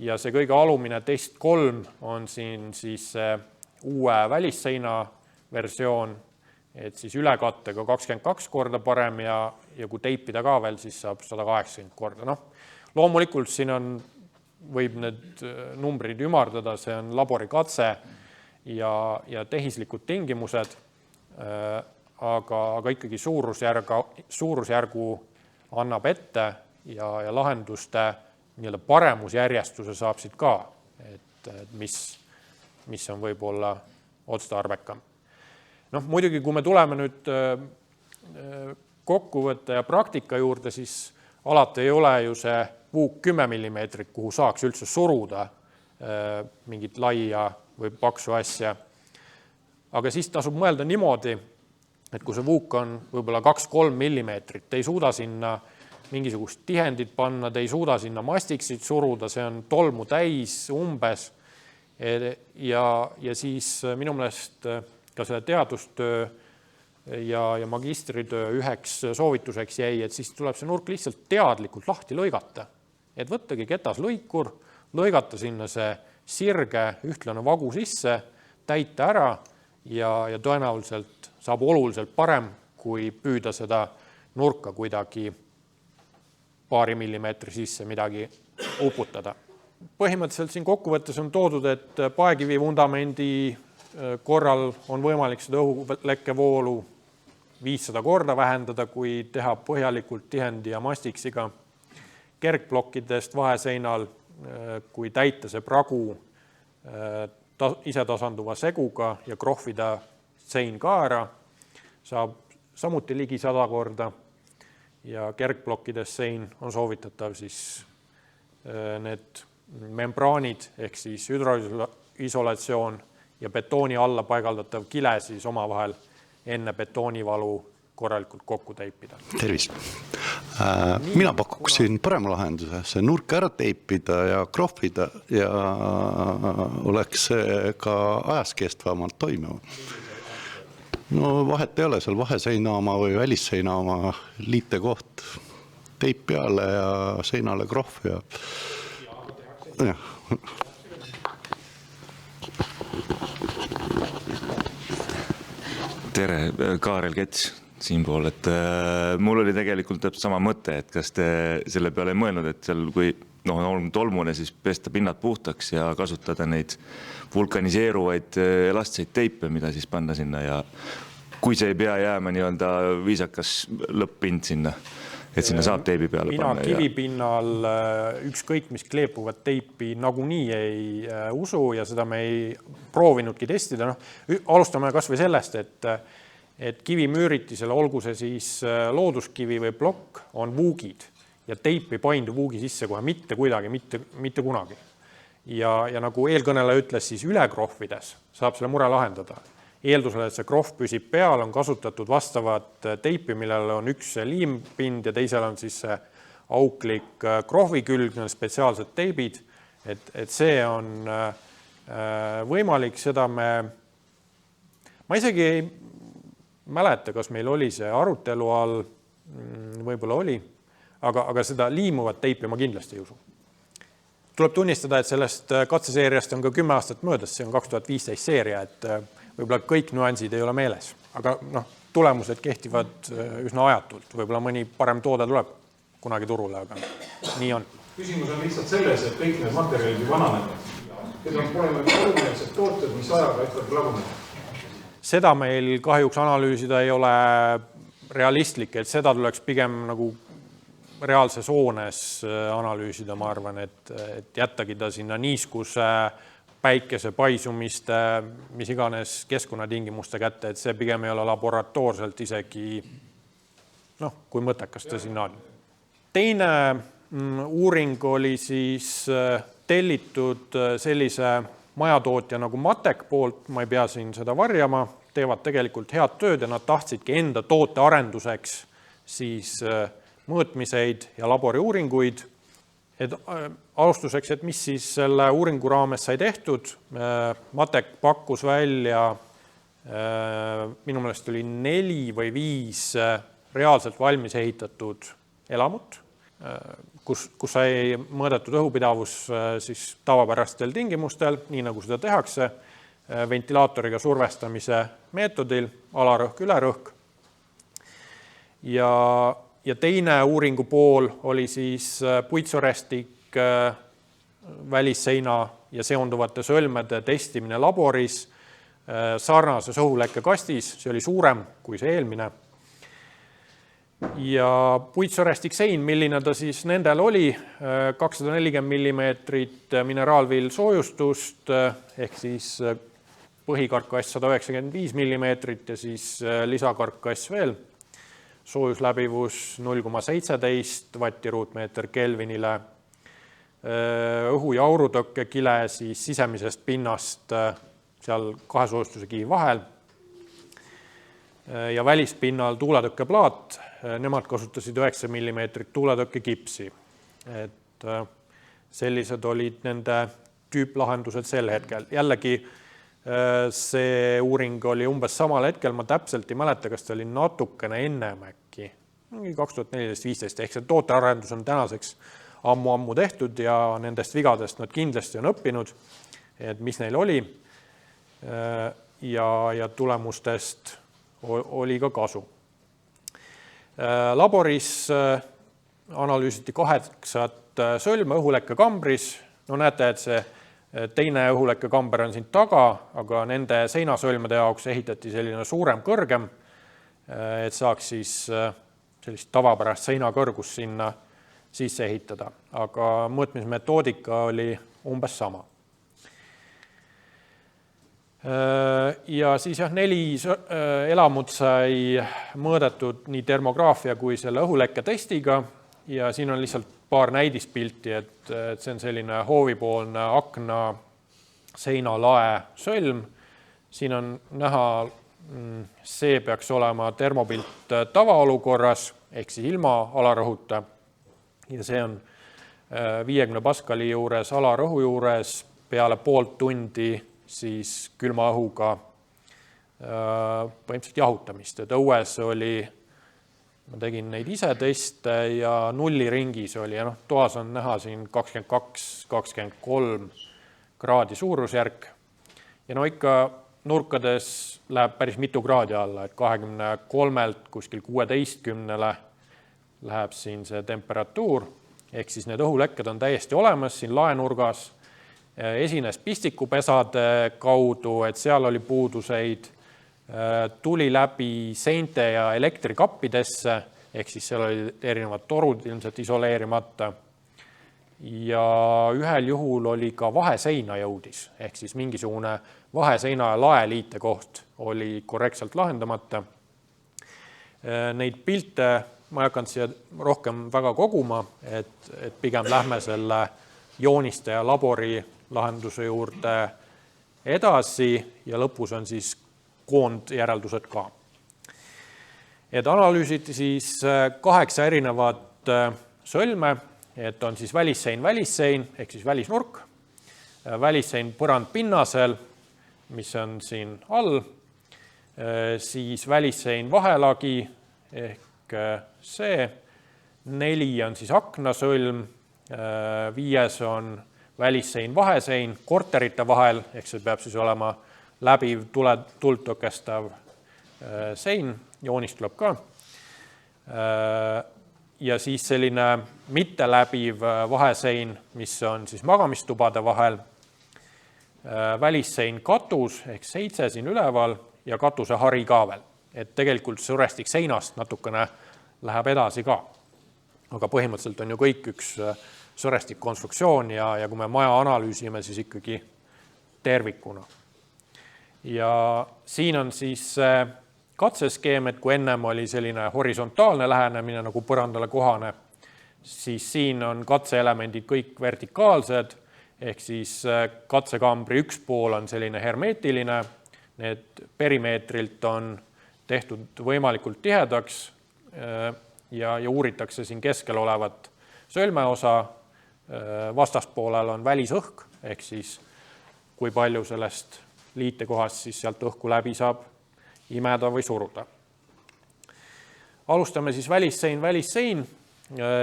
Ja see kõige alumine test 3 on siin siis uue välisseina versioon, et siis ülekattega 22 korda parem ja kui teipida ka veel, siis saab 180 korda. Loomulikult siin võib need numbrid ümardada, see on laborikatse ja tehislikud tingimused, aga ikkagi suurusjärgu annab ette ja lahenduste paremusjärjestuse saab siit ka, et mis on võib-olla otstarbekam. Muidugi, kui me tuleme nüüd kokkuvõtte ja praktika juurde, siis alati ei ole ju see vuuk 10 mm, kuhu saaks üldse suruda mingit laia või paksu asja. Aga siis tasub mõelda niimoodi, et kui see vuuk on võib-olla 2-3 mm, te ei suuda sinna mingisugust tihendit panna, te ei suuda sinna mastiksid suruda, see on tolmu täis umbes. Ja siis minu meelest ka selle teadustöö ja magistritöö üheks soovituseks jäi, et siis tuleb see nurk lihtsalt teadlikult lahti lõigata. Et võttagi ketaslõikur, lõigata sinna see sirge ühtlane vagu sisse, täita ära ja tõenäoliselt saab oluliselt parem, kui püüda seda nurka kuidagi paari millimeetri sisse midagi uputada. Põhimõtteliselt siin kokkuvõttes on toodud, et paekivi vundamendi korral on võimalik seda õhulekkevoolu 500 korda vähendada, kui teha põhjalikult tihendi ja mastiksiga. Kergplokkidest vaheseinal, kui täita see pragu isetasanduva seguga ja krohvida sein ka ära, saab samuti ligi 100 korda ja kergplokkides sein on soovitatav siis need membraanid ehk siis hüdroisolatsioon ja betooni alla paigaldatav kile siis omavahel enne betoonivalu korralikult kokku teipida. Tervist! Mina pakuksin parema lahenduse, see nurk ära teipida ja krohvida ja oleks see ka ajaskestvamalt toimiva. Vahet ei ole, seal vaheseina oma või välisseina oma liitekoht, teip peale ja seinale krohv ja Tere, Kaarel Kets siinpool, et mul oli tegelikult täpselt sama mõte, et kas te selle peale ei mõelnud, et seal kui on tolmune, siis pesta pinnad puhtaks ja kasutada neid vulkaniseeruvaid elastseid teipe, mida siis panna sinna ja kui see ei pea jääma nii-öelda viisakas lõpp-pind sinna, et sinna saab teibi peale panna. Kivipinnal ükskõik, mis kleepuvat teipi nagunii ei usu ja seda me ei proovinudki testida. Alustame kas või sellest, et kivimüüritisele, olgu see siis looduskivi või plokk, on vuugid ja teip ei paindu vuugi sisse kohe mitte kuidagi, mitte kunagi. Ja nagu eelkõneleja ütles, siis ülekrohvides saab selle mure lahendada. Eeldusel, et see krohv püsib peal, on kasutatud vastavat teipi, millel on üks liimpind ja teisel on siis see auklik krohvi külg, spetsiaalsed teibid, et see on võimalik, seda ma isegi ei mäleta, kas meil oli see arutelu all, võib-olla oli, aga seda liimuvat teipi ma kindlasti ei usu. Tuleb tunnistada, et sellest katseseeriast on ka 10 aastat möödas, see on 2015 seeria, et võib-olla kõik nüansid ei ole meeles, aga tulemused kehtivad üsna ajatult, võib-olla mõni parem toode tuleb kunagi turule, aga nii on. Küsimus on lihtsalt selles, et kõik need materjalid ju vananevad. Need on poolemaid olumeelsed tooted, mis ajaga ikkagi lagunevad. Seda meil kahjuks analüüsida ei ole realistlik, et seda tuleks pigem nagu reaalses hoones analüüsida, ma arvan, et jättagi ta sinna niiskuse, päikese paisumiste, mis iganes keskkonnatingimuste kätte, et see pigem ei ole laboratoorselt isegi, kui mõttekas ta sinna on. Teine uuring oli siis tellitud sellise majatootja nagu Matek poolt, ma ei pea siin seda varjama, teevad tegelikult head tööd ja nad tahtsidki enda toote arenduseks siis mõõtmiseid ja laboriuuringuid. Et alustuseks, et mis siis selle uuringu raames sai tehtud, Matek pakkus välja, minu meelest oli 4 või 5 reaalselt valmis ehitatud elamut, kus sai mõõdetud õhupidavus siis tavapärastel tingimustel, nii nagu seda tehakse, ventilaatoriga survestamise meetodil, alarõhk, ülerõhk. Ja teine uuringu pool oli siis puitsorestik, välisseina ja seonduvate sõlmede testimine laboris sarnases õhulekkekastis, see oli suurem kui see eelmine. Ja puitsorestik sein, milline ta siis nendel oli, 240 mm mineraalvill soojustust, ehk siis põhikarkass 195 mm ja siis lisakarkass veel. Soojusläbivus 0,17 vatti-ruutmeeter Kelvinile, õhu- ja aurutõkkekile siis sisemisest pinnast seal kahe soojustuse kivi vahel ja välispinnal tuuletõkkeplaat, nemad kasutasid 9 mm tuuletõkkekipsi. Et sellised olid nende tüüplahendused sel hetkel. Jällegi see uuring oli umbes samal hetkel, ma täpselt ei mäleta, kas ta oli natukene ennem äkki, 2014-15, ehk see tootearendus on tänaseks ammu tehtud ja nendest vigadest nad kindlasti on õppinud, et mis neil oli ja tulemustest oli ka kasu. Laboris analüüsiti 8 sõlme õhulekkekambris, näete, et see teine õhulekkekamber on siin taga, aga nende seinasõlmede jaoks ehitati selline suurem, kõrgem, et saaks siis sellist tavapärast seinakõrgust sinna sisse ehitada. Aga mõõtmismetoodika oli umbes sama. Ja siis 4 elamut sai mõõdetud nii termograafia kui selle õhulekke testiga ja siin on lihtsalt paar näidispilti, et see on selline hoovipoolne akna seina lae sõlm. Siin on näha, see peaks olema termopilt tavaolukorras, ehk siis ilma alarõhuta. Ja see on 50 paskali juures, alarõhu juures, peale poolt tundi siis külma õhuga põhimõtteliselt jahutamist. Et õues oli, ma tegin neid ise teste ja nulliringis oli ja toas on näha siin 22-23 kraadi suurusjärk. Ja ikka nurkades läheb päris mitu kraadi alla, et 23-lt kuskil 16-le läheb siin see temperatuur, ehk siis need õhulekked on täiesti olemas siin laenurgas. Esines pistikupesade kaudu, et seal oli puuduseid, tuli läbi seinte ja elektrikappidesse, ehk siis seal oli erinevad torud ilmselt isoleerimata. Ja ühel juhul oli ka vaheseina jõudis, ehk siis mingisugune vaheseina ja laeliite koht oli korrektselt lahendamata. Neid pilte ma ei hakanud siia rohkem väga koguma, et pigem lähme selle jooniste ja labori lahenduse juurde edasi ja lõpus on siis koondjäreldused ka. Et analüüsiti siis 8 erinevat sõlme, et on siis välissein ehk siis välisnurk, välissein põrand pinnasel, mis on siin all, siis välissein vahelagi ehk see, 4 on siis aknasõlm, 5 on välissein vahesein korterite vahel, ehk see peab siis olema läbiv tuld tõkestav sein, joonist tuleb ka. Ja siis selline mitteläbiv vahesein, mis on siis magamistubade vahel, välissein katus ehk 7 siin üleval ja katuse hari ka veel. Et tegelikult surestik seinast natukene läheb edasi ka. Aga põhimõtteliselt on ju kõik üks surestik konstruktsioon ja kui me maja analüüsime, siis ikkagi tervikuna. Ja siin on siis katseskeem, et kui ennem oli selline horisontaalne lähenemine nagu põrandale kohane, siis siin on katseelemendid kõik vertikaalsed, ehk siis katsekambri üks pool on selline hermeetiline, need perimeetrilt on tehtud võimalikult tihedaks ja uuritakse siin keskel olevat sõlmeosa, vastaspoolel on välisõhk, ehk siis kui palju sellest liitekohast siis sealt õhku läbi saab imeda või suruda. Alustame siis välissein.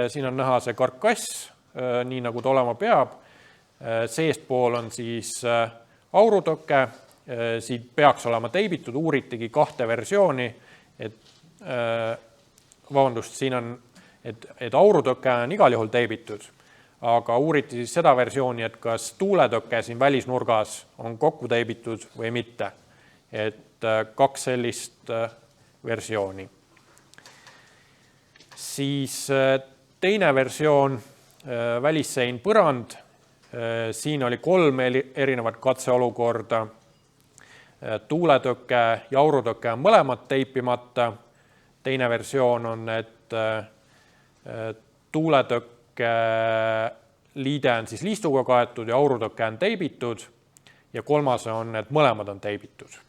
Siin on näha see karkass, nii nagu ta olema peab. Seestpool on siis aurutõke, siit peaks olema teibitud, uuritigi 2 versiooni, siin on, et aurutõke on igal juhul teibitud, aga uuriti siis seda versiooni, et kas tuuletõke siin välisnurgas on kokku teibitud või mitte. Et 2 sellist versiooni. Siis teine versioon, välissein põrand, siin oli 3 erinevat katseolukorda. Tuuletõke ja aurutõke on mõlemad teipimata. Teine versioon on, et tuuletõkke liide on siis liistuga kaetud ja aurutõke on teibitud ja 3. on, et mõlemad on teibitud.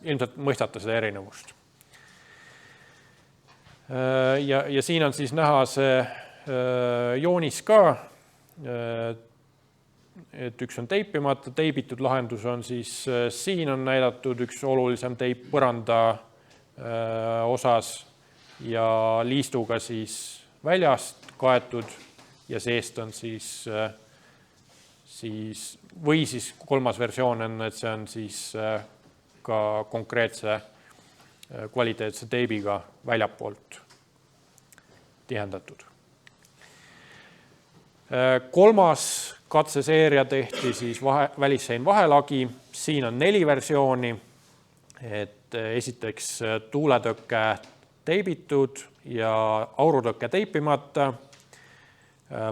Ilmselt mõistate seda erinevust. Ja siin on siis näha see joonis ka, et üks on teipimata, teibitud lahendus on siis siin on näidatud üks olulisem teip põranda osas ja liistuga siis väljast kaetud ja seest on siis või siis 3. versioon on, et see on siis ka konkreetse kvaliteetse teibiga väljapoolt tihendatud. 3. katseseeria tehti siis välissein vahelagi. Siin on 4 versiooni, et esiteks tuuletõkke teibitud ja aurutõkke teipimata,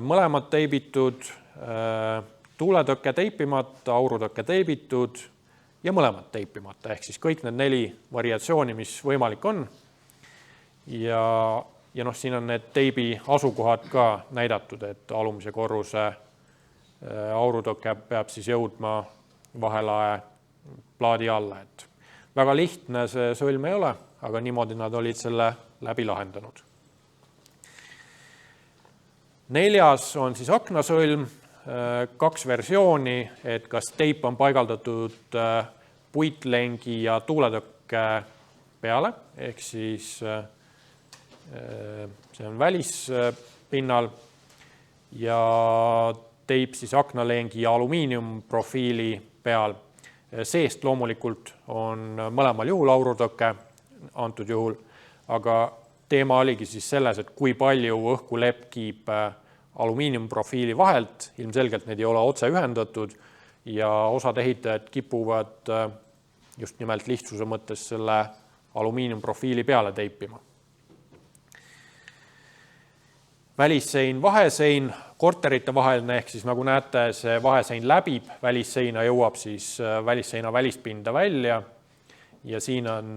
mõlemad teibitud, tuuletõkke teipimata, aurutõkke teibitud ja mõlemad teipimata, ehk siis kõik need 4 variatsiooni, mis võimalik on. Ja siin on need teibi asukohad ka näidatud, et alumise korruse aurutõke peab siis jõudma vahelae plaadi alla. Et väga lihtne see sõlm ei ole, aga niimoodi nad olid selle läbi lahendanud. 4. on siis aknasõlm, 2 versiooni, et kas teip on paigaldatud puitlengi ja tuuletõkke peale, ehk siis see on välispinnal ja teip siis aknalengi ja alumiiniumprofiili peal. Seest loomulikult on mõlemal juhul aurutõke antud juhul, aga teema oligi siis selles, et kui palju õhku lepkib alumiiniumprofiili vahelt, ilmselgelt need ei ole otse ühendatud ja osad ehitajad kipuvad just nimelt lihtsuse mõttes selle alumiiniumprofiili peale teipima. Välissein, vahesein, korterite vaheline, ehk siis nagu näete, see vahesein läbib välisseina, jõuab siis välisseina välispinda välja ja siin on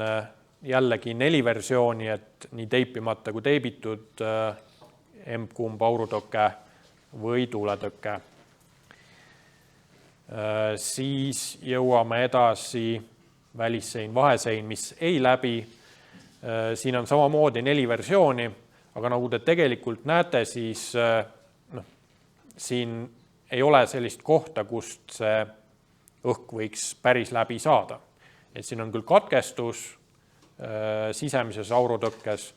jällegi 4 versiooni, et nii teipimata kui teibitud M-kumb aurutõke või tuuletõke. Siis jõuame edasi välissein, vahesein, mis ei läbi. Siin on samamoodi 4 versiooni, aga nagu te tegelikult näete, siis siin ei ole sellist kohta, kust see õhk võiks päris läbi saada. Et siin on küll katkestus sisemises aurutõkkes,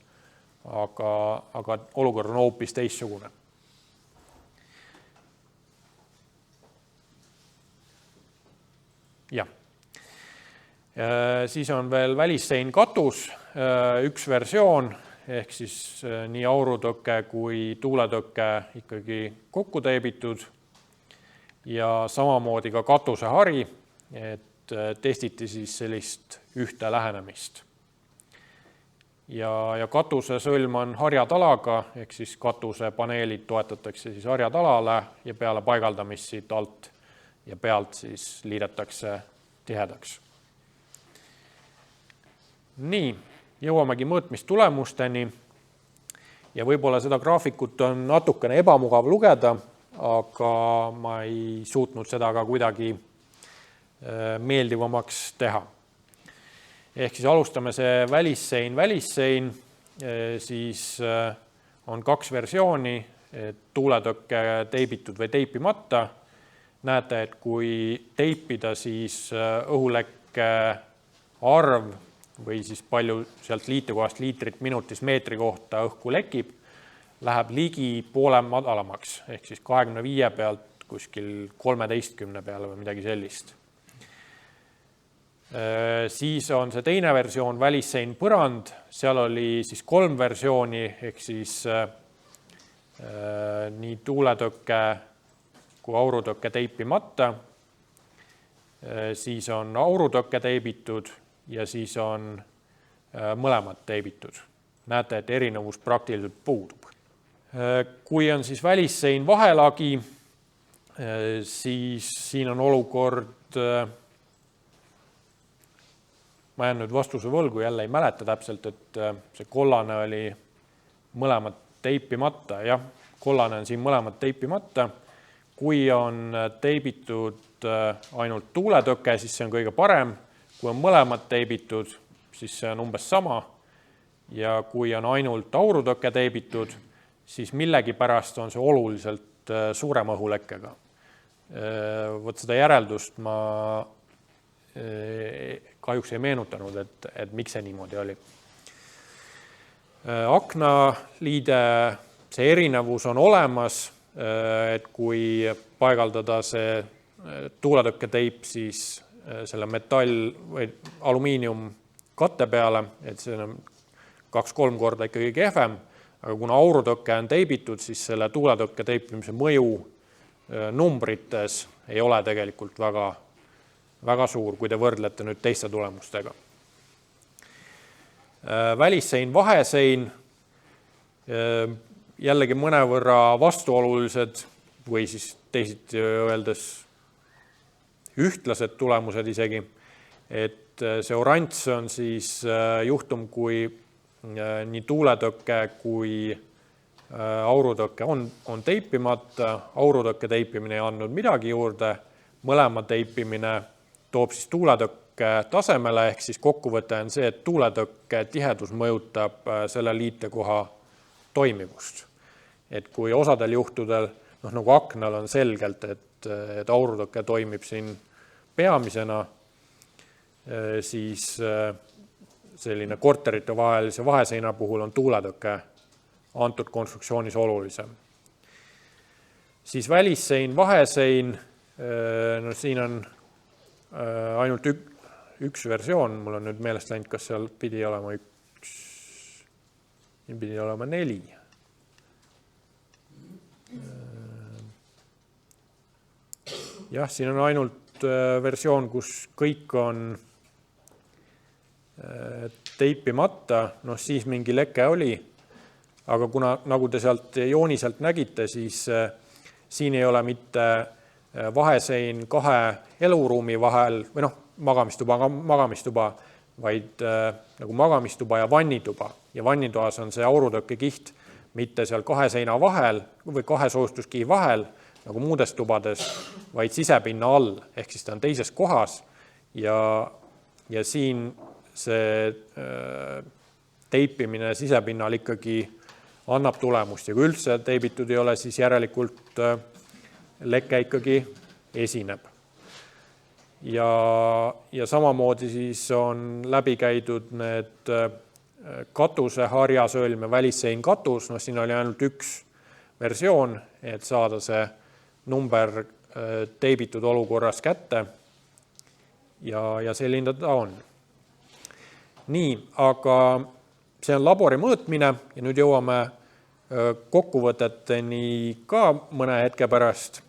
aga olukord on hoopis teistsugune. Jah. Siis on veel välissein katus, üks versioon, ehk siis nii aurutõke kui tuuletõke ikkagi kokku teibitud ja samamoodi ka katusehari, et testiti siis sellist ühte lähenemist. Ja katusesõlm on harjatalaga, ehk siis katusepaneelid toetatakse siis harjatalale ja peale paigaldamist siit alt ja pealt siis liidetakse tihedaks. Nii, jõuamegi mõõtmistulemusteni ja võib-olla seda graafikut on natukene ebamugav lugeda, aga ma ei suutnud seda ka kuidagi meeldivamaks teha. Ehk siis alustame see välissein, siis on 2 versiooni, tuuletõkke teibitud või teipimata. Näete, et kui teipida, siis õhulekke arv või siis palju sealt liitekohast liitrit minutis meetri kohta õhku lekib, läheb ligi poole madalamaks, ehk siis 25 pealt kuskil 13 peale või midagi sellist. Siis on see teine versioon, välissein põrand, seal oli siis 3 versiooni, ehk siis nii tuuletõkke kui aurutõkke teipimata, siis on aurutõkke teibitud ja siis on mõlemad teibitud. Näete, et erinevus praktiliselt puudub. Kui on siis välissein vahelagi, siis siin on olukord, ma jään nüüd vastuse võlgu, jälle ei mäleta täpselt, et see kollane oli mõlemad teipimata. Jah, kollane on siin mõlemad teipimata. Kui on teibitud ainult tuuletõke, siis see on kõige parem. Kui on mõlemad teibitud, siis see on umbes sama. Ja kui on ainult aurutõke teibitud, siis millegipärast on see oluliselt suurema õhulekkega. Võt seda järeldust ma kahjuks ei meenutanud, et miks see niimoodi oli. Aknaliide, see erinevus on olemas, et kui paigaldada see tuuletõkke teip siis selle metall või alumiinium katte peale, et see on 2-3 korda ikkagi kehvem, aga kuna aurutõkke on teibitud, siis selle tuuletõkke teipimise mõju numbrites ei ole tegelikult väga suur, kui te võrdlete nüüd teiste tulemustega. Välissein, vahesein, jällegi mõnevõrra vastuolulised või siis teisiti öeldes ühtlased tulemused isegi, et see oranž on siis juhtum, kui nii tuuletõkke kui aurutõkke on teipimata, aurutõkke teipimine ei andnud midagi juurde, mõlema teipimine toob siis tuuletõkke tasemele, ehk siis kokkuvõte on see, et tuuletõkke tihedus mõjutab selle liitekoha toimivust. Et kui osadel juhtudel, nagu aknal on selgelt, et aurutõkke toimib siin peamisena, siis selline korterite vahelise vaheseina puhul on tuuletõkke antud konstruktsioonis olulisem. Siis välissein, vahesein, siin on ainult üks versioon, mul on nüüd meelest läinud, kas seal pidi olema pidi olema 4. Jah, siin on ainult versioon, kus kõik on teipimata, siis mingi leke oli, aga kuna, nagu te sealt jooniselt nägite, siis siin ei ole mitte vahesein 2 eluruumi vahel või magamistuba, vaid nagu magamistuba ja vannituba. Ja vannitoas on see aurutõkkekiht mitte seal kahe seina vahel või kahe soostuskihi vahel, nagu muudes tubades, vaid sisepinna all, ehk siis ta on teises kohas ja siin see teipimine sisepinnal ikkagi annab tulemust ja kui üldse teibitud ei ole, siis järelikult leke ikkagi esineb. Ja samamoodi siis on läbi käidud need katuse harjasõlm ja välissein katus, siin oli ainult üks versioon, et saada see number teibitud olukorras kätte ja selline ta on. Nii, aga see on labori mõõtmine ja nüüd jõuame kokkuvõteteni ka mõne hetke pärast.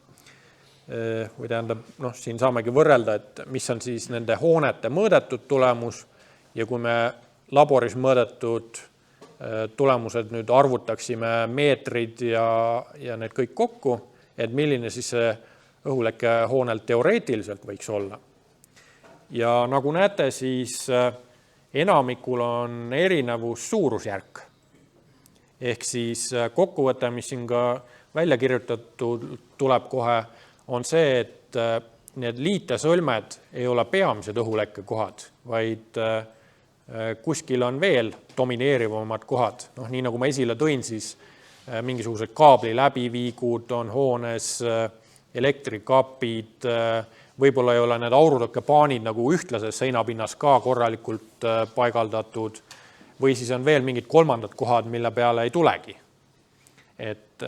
Või tähendab, siin saamegi võrrelda, et mis on siis nende hoonete mõõdetud tulemus ja kui me laboris mõõdetud tulemused nüüd arvutaksime meetrid ja need kõik kokku, et milline siis see õhuleke hoonel teoreetiliselt võiks olla. Ja nagu näete, siis enamikul on erinevus suurusjärk. Ehk siis kokkuvõte, mis siin ka välja kirjutatud tuleb kohe, on see, et need liitesõlmed ei ole peamised õhulekke kohad, vaid kuskil on veel domineerivamad kohad. Nii nagu ma esile tõin, siis mingisugused kaabli läbiviigud on hoones, elektrikapid, võib-olla ei ole need aurutõkkepaanid nagu ühtlases seinapinnas ka korralikult paigaldatud või siis on veel mingid kolmandad kohad, mille peale ei tulegi. Et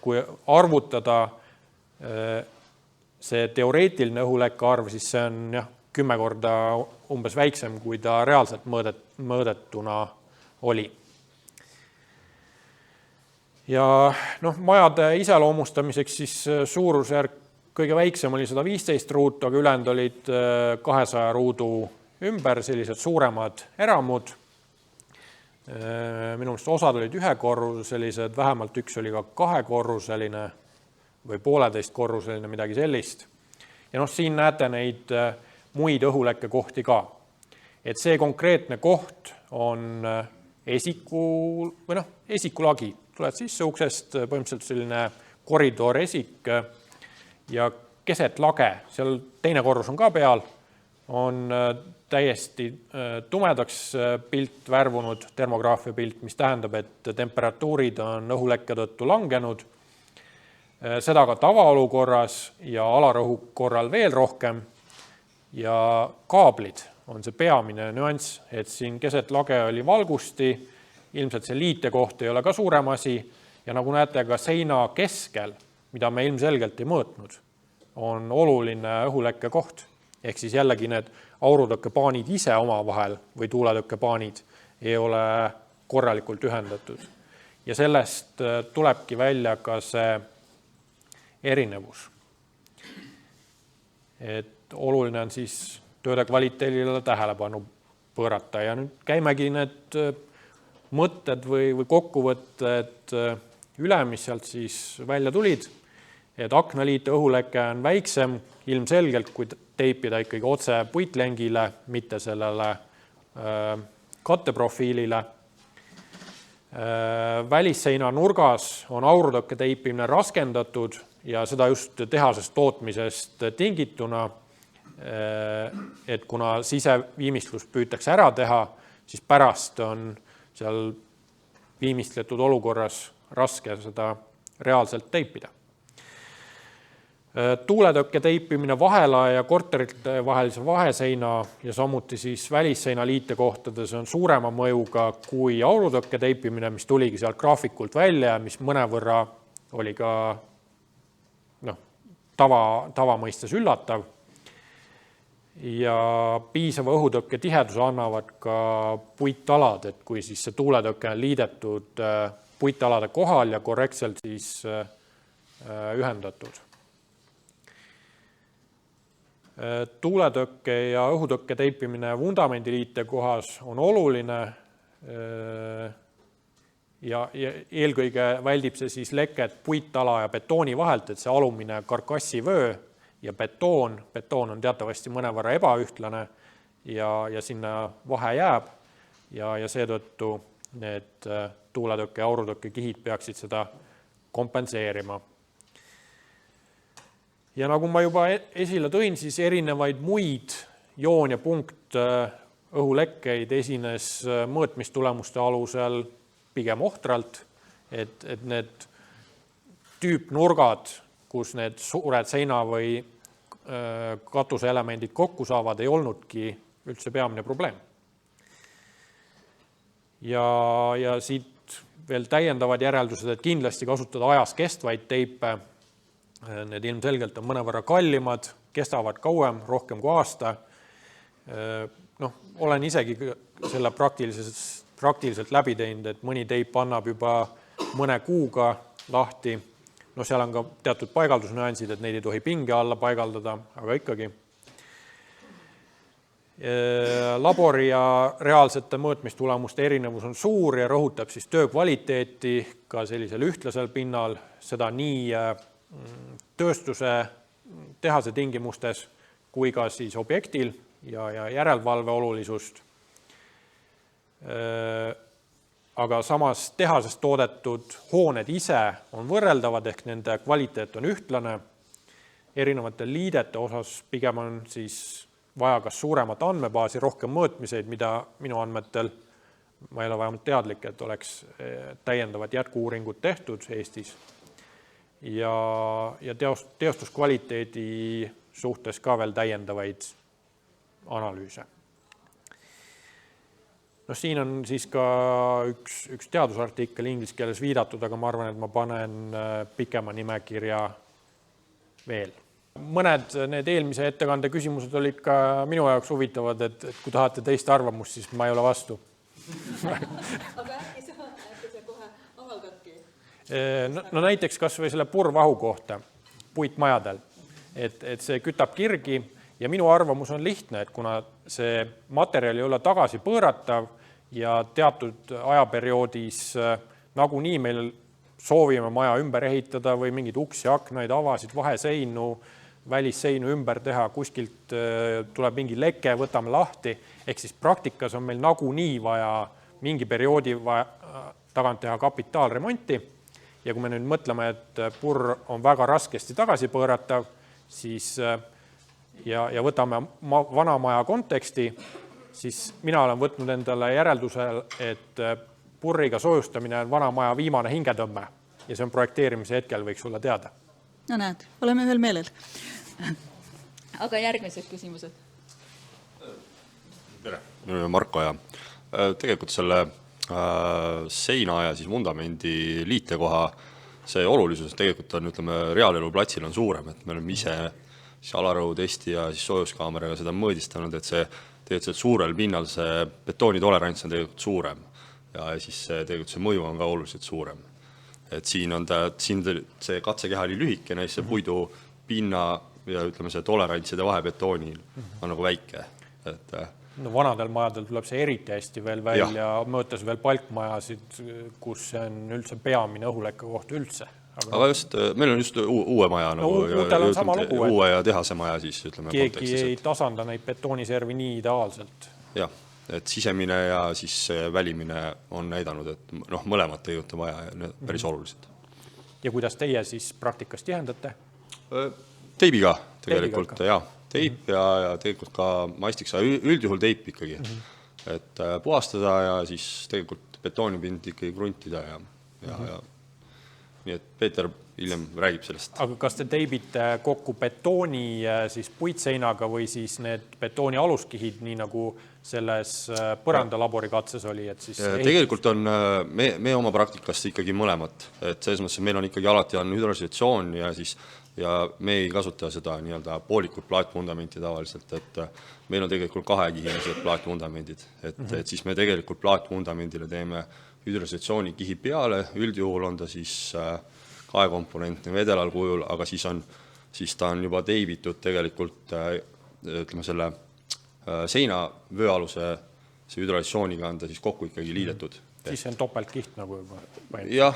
kui arvutada see teoreetiline õhulekke arv, siis see on 10 korda umbes väiksem, kui ta reaalselt mõõdetuna oli. Ja majade iseloomustamiseks siis suurusjärk kõige väiksem oli 115 ruutu, aga ülejäänud olid 200 ruudu ümber, sellised suuremad eramud. Minu meelest osad olid ühekorruselised, vähemalt üks oli ka kahekorruseline või 1,5-korruseline, midagi sellist. Ja siin näete neid muid õhulekke kohti ka. Et see konkreetne koht on esikulagi. Tuled sisse uksest, põhimõtteliselt selline koridor esik ja keset lage, seal teine korrus on ka peal, on täiesti tumedaks pilt värvunud termograafia pilt, mis tähendab, et temperatuurid on õhulekke tõttu langenud. Seda ka tavaolukorras ja alarõhu korral veel rohkem. Ja kaablid on see peamine nüanss, et siin keset lage oli valgusti, ilmselt see liite koht ei ole ka suurem asi ja nagu näete ka seina keskel, mida me ilmselgelt ei mõõtnud, on oluline õhulekke koht. Ehk siis jällegi need aurutõkkepaanid ise omavahel või tuuletõkkepaanid ei ole korralikult ühendatud. Ja sellest tulebki välja ka see erinevus. Et oluline on siis tööde kvaliteedile tähelepanu pöörata ja nüüd käimegi need mõtted või kokkuvõtted üle, mis sealt siis välja tulid, et aknaliite õhuleke on väiksem ilmselgelt, kui teipida ikkagi otse puitlengile, mitte sellele katteprofiilile. Välisseina nurgas on aurutõkke teipimine raskendatud ja seda just tehasest tootmisest tingituna, et kuna siseviimistlus püütakse ära teha, siis pärast on seal viimistletud olukorras raske seda reaalselt teipida. Tuuletõkke teipimine vahela ja korterite vahelise vaheseina ja samuti siis välisseina liitekohtades on suurema mõjuga kui aurutõkke teipimine, mis tuligi sealt graafikult välja, mis mõnevõrra oli ka tavamõistes üllatav. Ja piisava õhutõkke tiheduse annavad ka puitalad, et kui siis see tuuletõke on liidetud puitalade kohal ja korrektselt siis ühendatud. Tuuletõkke ja õhutõkke teipimine vundamendiliite kohas on oluline ja eelkõige väldib see siis leket puitala ja betooni vahelt, et see alumine karkassivöö ja betoon on teatavasti mõnevõrra ebaühtlane ja sinna vahe jääb ja seetõttu need tuuletõkke ja aurutõkke kihid peaksid seda kompenseerima. Ja nagu ma juba esile tõin, siis erinevaid muid joon ja punkt õhulekkeid esines mõõtmistulemuste alusel pigem ohtralt, et need tüüpnurgad, kus need suured seina või katuseelemendid kokku saavad, ei olnudki üldse peamine probleem. Ja siit veel täiendavad järeldused, et kindlasti kasutada ajas kestvaid teipe. Need ilmselgelt on mõnevõrra kallimad, kestavad kauem, rohkem kui aasta. Olen isegi selle praktiliselt läbi teinud, et mõni teip annab juba mõne kuuga lahti. Seal on ka teatud paigaldusnüansid, et neid ei tohi pinge alla paigaldada, aga ikkagi. Labori ja reaalsete mõõtmistulemuste erinevus on suur ja rõhutab siis töö kvaliteeti ka sellisel ühtlasel pinnal, seda nii tööstuse tehase tingimustes kui ka siis objektil ja järelevalve olulisust. Aga samas tehasest toodetud hooned ise on võrreldavad, ehk nende kvaliteet on ühtlane. Erinevate liidete osas pigem on siis vaja kas suuremat andmebaasi, rohkem mõõtmiseid, mida minu andmetel, ma ei ole vähemalt teadlik, et oleks täiendavad jätku-uuringud tehtud Eestis. Ja teostuskvaliteedi suhtes ka veel täiendavaid analüüse. Siin on siis ka üks teadusartikkel inglise keeles viidatud, aga ma arvan, et ma panen pikema nimekirja veel. Mõned need eelmise ettekande küsimused olid ka minu jaoks huvitavad, et kui tahate teist arvamust, siis ma ei ole vastu. Aga äkki sa kohe avaldadki? Näiteks kas või selle purvahu kohta puitmajadel, et see kütab kirgi ja minu arvamus on lihtne, et kuna see materjal ei ole tagasi pööratav ja teatud ajaperioodis nagunii meil soovime maja ümber ehitada või mingid uksi, aknaid, avasid, vaheseinu, välisseinu ümber teha, kuskilt tuleb mingi leke, võtame lahti, ehk siis praktikas on meil nagunii vaja mingi perioodi tagant teha kapitaalremonti ja kui me nüüd mõtleme, et purr on väga raskesti tagasi pööratav, siis ja võtame vana maja konteksti, siis mina olen võtnud endale järeldusel, et purriga soojustamine on vana maja viimane hingetõmme ja see on projekteerimise hetkel, võiks sulle teada. No näed, oleme ühel meelel. Aga järgmised küsimused. Tere, Marko ja tegelikult selle seina ja siis vundamendi liitekoha see olulisus tegelikult on, ütleme, reaalelu platsil on suurem, et me oleme ise alarõu testi ja siis soojuskaameraga seda mõõdistanud, et see tegelikult suurel pinnal see betoonitolerants on tegelikult suurem ja siis tegelikult see mõju on ka oluliselt suurem. Et siin see katsekeha oli lühikene, siis see puidu pinna ja ütleme see tolerantside vahebetoonil on nagu väike. Vanadel majadel tuleb see eriti hästi veel välja, mõõtes veel palkmajasid, kus see on üldse peamine õhulekke koht üldse. Aga just, meil on just uue maja uue ja tehase maja siis, ütleme keegi ei tasanda neid betooniservi nii ideaalselt. Jah, et sisemine ja siis välimine on näidanud, et mõlemat ei juhtu vaja ja päris olulised. Ja kuidas teie siis praktikas tihendate? Teibiga tegelikult, teip ja tegelikult ka maistiks, üldjuhul teip ikkagi, et puhastada ja siis tegelikult betoonipind ikkagi kruntida ja nii et Peeter hiljem räägib sellest. Aga kas te teibite kokku betooni siis puitseinaga või siis need betooni aluskihid, nii nagu selles põrandalabori katses oli? Et siis tegelikult on me oma praktikast ikkagi mõlemat, et selles mõttes, et meil on ikkagi alati on hüdralisatsioon ja me ei kasuta seda nii-öelda poolikut plaatvundamenti tavaliselt, et meil on tegelikult kahekihilised plaatvundamendid, et siis me tegelikult plaatvundamendile teeme hüdralisatsiooni kihi peale, üldjuhul on ta siis kaekomponentne vedelal kujul, aga siis ta on juba teibitud tegelikult, ütleme selle seina vööaluse see hüdralisatsiooniga on ta siis kokku ikkagi liidetud. Siis see on topeltkiht nagu juba. Jah,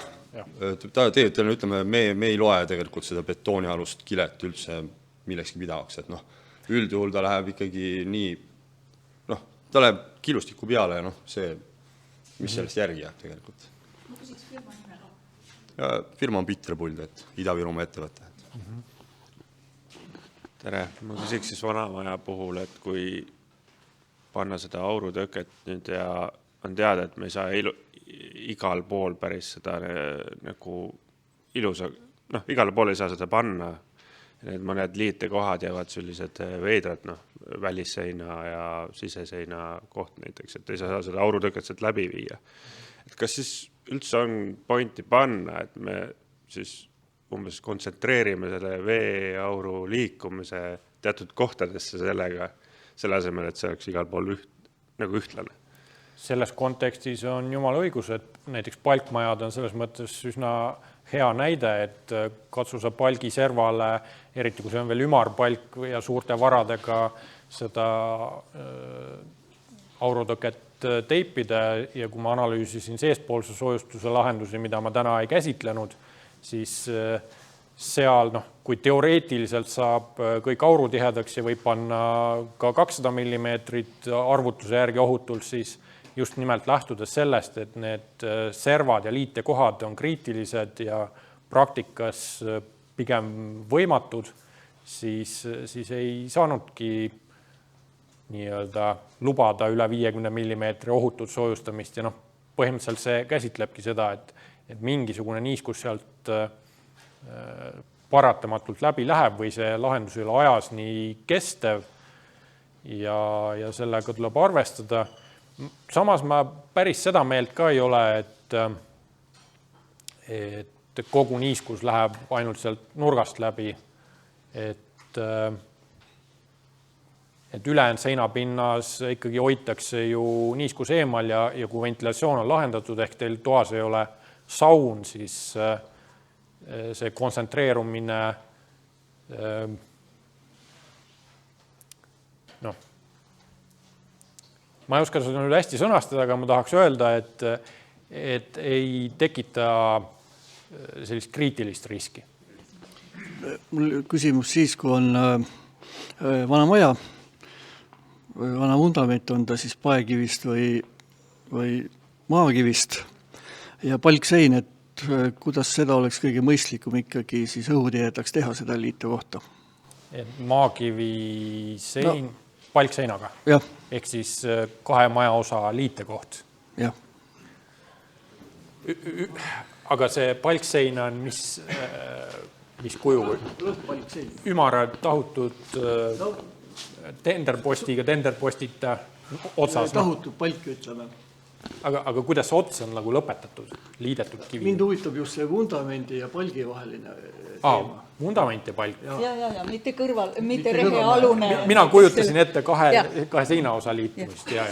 tegelikult ütleme, me ei loe tegelikult seda betoonialust kilet üldse millekski pidavaks, et üldjuhul ta läheb ikkagi nii ta läheb kilustiku peale ja noh, see, mis sellest järgi jääb tegelikult. Ma küsiks firma nime. Ja firma on Pitrepuld, et Ida-Virumaa ettevõte. Tere, ma küsiks siis vanamaja puhul, et kui panna seda aurutööket nüüd ja on teada, et me ei saa igal pool päris seda nagu ilusa, noh, igal pool ei saa seda panna. Need mõned liitekohad jäävad sellised veidrad, noh, välisseina ja siseseina koht näiteks, et ei saa seda aurutööket sealt läbi viia. Et kas siis üldse on pointi panna, et me siis umbes kontsentreerime selle veeauru liikumise teatud kohtadesse sellega, selle asemel, et see oleks igal pool nagu ühtlane. Selles kontekstis on jumala õigus, et näiteks palkmajad on selles mõttes üsna hea näide, et katsu sa palgi servale, eriti kui see on veel ümarpalk ja suurte varadega seda aurutöket teipida ja kui ma analüüsisin seestpoolse soojustuse lahendusi, mida ma täna ei käsitlenud, siis seal, noh, kui teoreetiliselt saab kõik aurutihedaks ja võib panna ka 200 mm arvutuse järgi ohutult, siis just nimelt lähtudes sellest, et need servad ja liitekohad on kriitilised ja praktikas pigem võimatud, siis ei saanudki nii-öelda lubada üle 50 mm ohutut soojustamist ja noh, põhimõtteliselt see käsitlebki seda, et mingisugune niiskus sealt paratamatult läbi läheb või see lahendus ei ole ajas nii kestev ja sellega tuleb arvestada. Samas ma päris seda meelt ka ei ole, et kogu niiskus läheb ainult sealt nurgast läbi, et ülejäänud seinapinnas ikkagi hoitakse ju niiskus eemal ja kui ventilatsioon on lahendatud, ehk teil toas ei ole saun, siis see kontsentreerumine noh, ma ei oska seda nüüd hästi sõnastada, aga ma tahaks öelda, et ei tekita sellist kriitilist riski. Mul küsimus siis, kui on vana maja, vana vundament, on ta siis paekivist või maakivist ja palksein, et kuidas seda oleks kõige mõistlikum ikkagi siis õhutihedaks teha seda liitu kohta? Maakivi sein, palkseinaga? Jah. Ehk siis 2 maja osa liitekoht? Jah. Aga see palksein on mis kuju? Ümarad tahutud tenderpostiga, tenderpostita otsas? Tahutud palk, ütleme. Aga kuidas see ots on nagu lõpetatud, liidetud kivi? Mind huvitab just see vundamendi ja palgi vaheline teema. Vundament ja palk? Ja, mitte kõrval, mitte rehe alune. Mina kujutasin ette kahe seinaosa liitumist. Ja.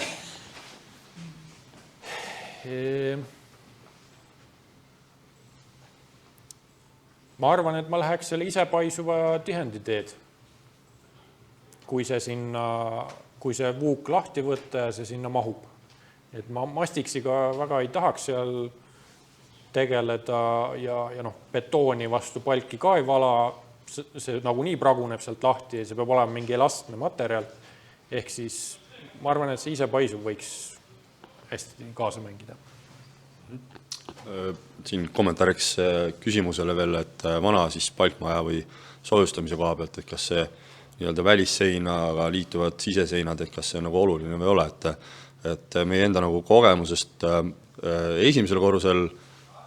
Ma arvan, et ma läheks selle isepaisuva tihendi teed. Kui see vuuk lahti võtta ja see sinna mahub. Et ma mastiksiga väga ei tahaks seal tegeleda ja noh, betooni vastu palki ka ei vala, see nagu nii praguneb sealt lahti ja see peab olema mingi elastne materjal. Ehk siis ma arvan, et see isepaisuv võiks hästi kaasa mängida. Siin kommentaariks küsimusele veel, et vana siis palkmaja või soojustamise koha pealt, et kas see nii-öelda välisseinaga liituvad siseseinad, et kas see on nagu oluline või ole, et meie enda nagu kogemusest esimesel korrusel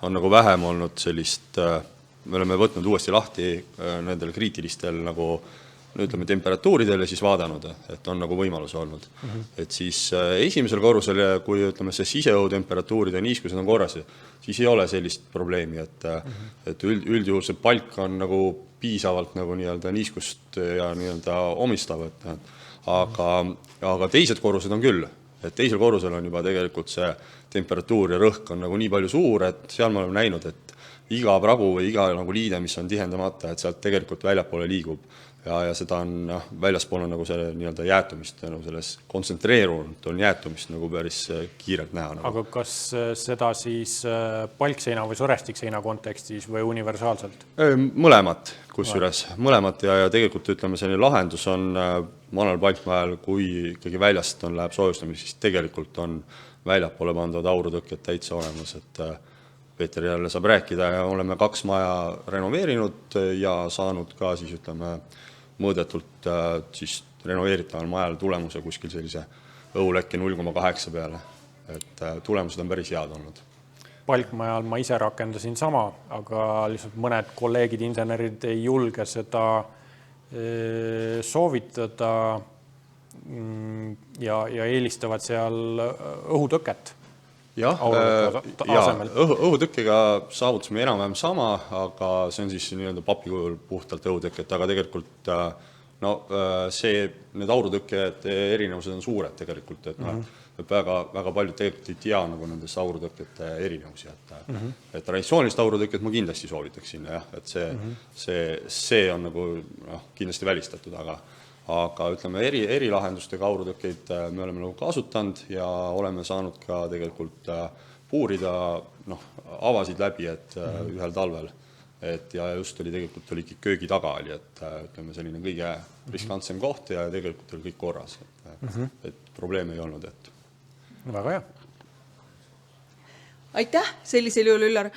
on nagu vähem olnud sellist, me oleme võtnud uuesti lahti nendel kriitilistel nagu ütleme temperatuuridel ja siis vaadanud, et on nagu võimalus olnud. Et siis esimesel korrusel, kui ütleme see siseõhutemperatuurid ja niiskused on korras, siis ei ole sellist probleemi, et üldjuhul see palk on nagu piisavalt nagu nii-öelda niiskust ja nii-öelda omistav, aga teised korrused on küll. Et teisel korrusel on juba tegelikult see temperatuur ja rõhk on nagu nii palju suur, et seal me oleme näinud, et iga pragu või iga nagu liide, mis on tihendamata, et sealt tegelikult väljapoole liigub ja seda on väljaspool on nagu see nii-öelda jäätumist, nagu selles kontsentreerunud on jäätumist nagu päris kiirelt näha. Nagu. Aga kas seda siis palkseina või sorestikseina kontekstis või universaalselt? Mõlemat, kusjuures mõlemat ja tegelikult ütleme, selline lahendus on Manel Palkmäel, kui ikkagi väljast läheb soojustamine, siis tegelikult on väljapoole pandavad aurutõkked täitsa olemas, et Peeter jälle saab rääkida ja oleme 2 maja renoveerinud ja saanud ka siis ütleme mõõdetult siis renoveeritaval majal tulemuse kuskil sellise õhulekke 0,8 peale, et tulemused on päris head olnud. Palkmajal ma ise rakendasin sama, aga lihtsalt mõned kolleegid, insenerid ei julge seda soovitada ja eelistavad seal õhutõket. Jah, õhutõkkega saavutasime enam-vähem sama, aga see on siis nii-öelda papikujul puhtalt õhutõket, aga tegelikult need aurutõkked erinevused on suured tegelikult, et väga paljud tegelikult ei tea nagu nendest aurutõkkete erinevusi, et traditsioonilist aurutõkket ma kindlasti soovitaksin, jah, et see on nagu kindlasti välistatud, aga ütleme erilahendustega aurutõkkeid me oleme nagu kasutanud ja oleme saanud ka tegelikult puurida avasid läbi, et ühel talvel. Ja just oligi köögi taga oli, et ütleme selline kõige riskantsem koht ja tegelikult oli kõik korras, et probleeme ei olnud. Väga hea. Aitäh sellisel juhul, Üllar.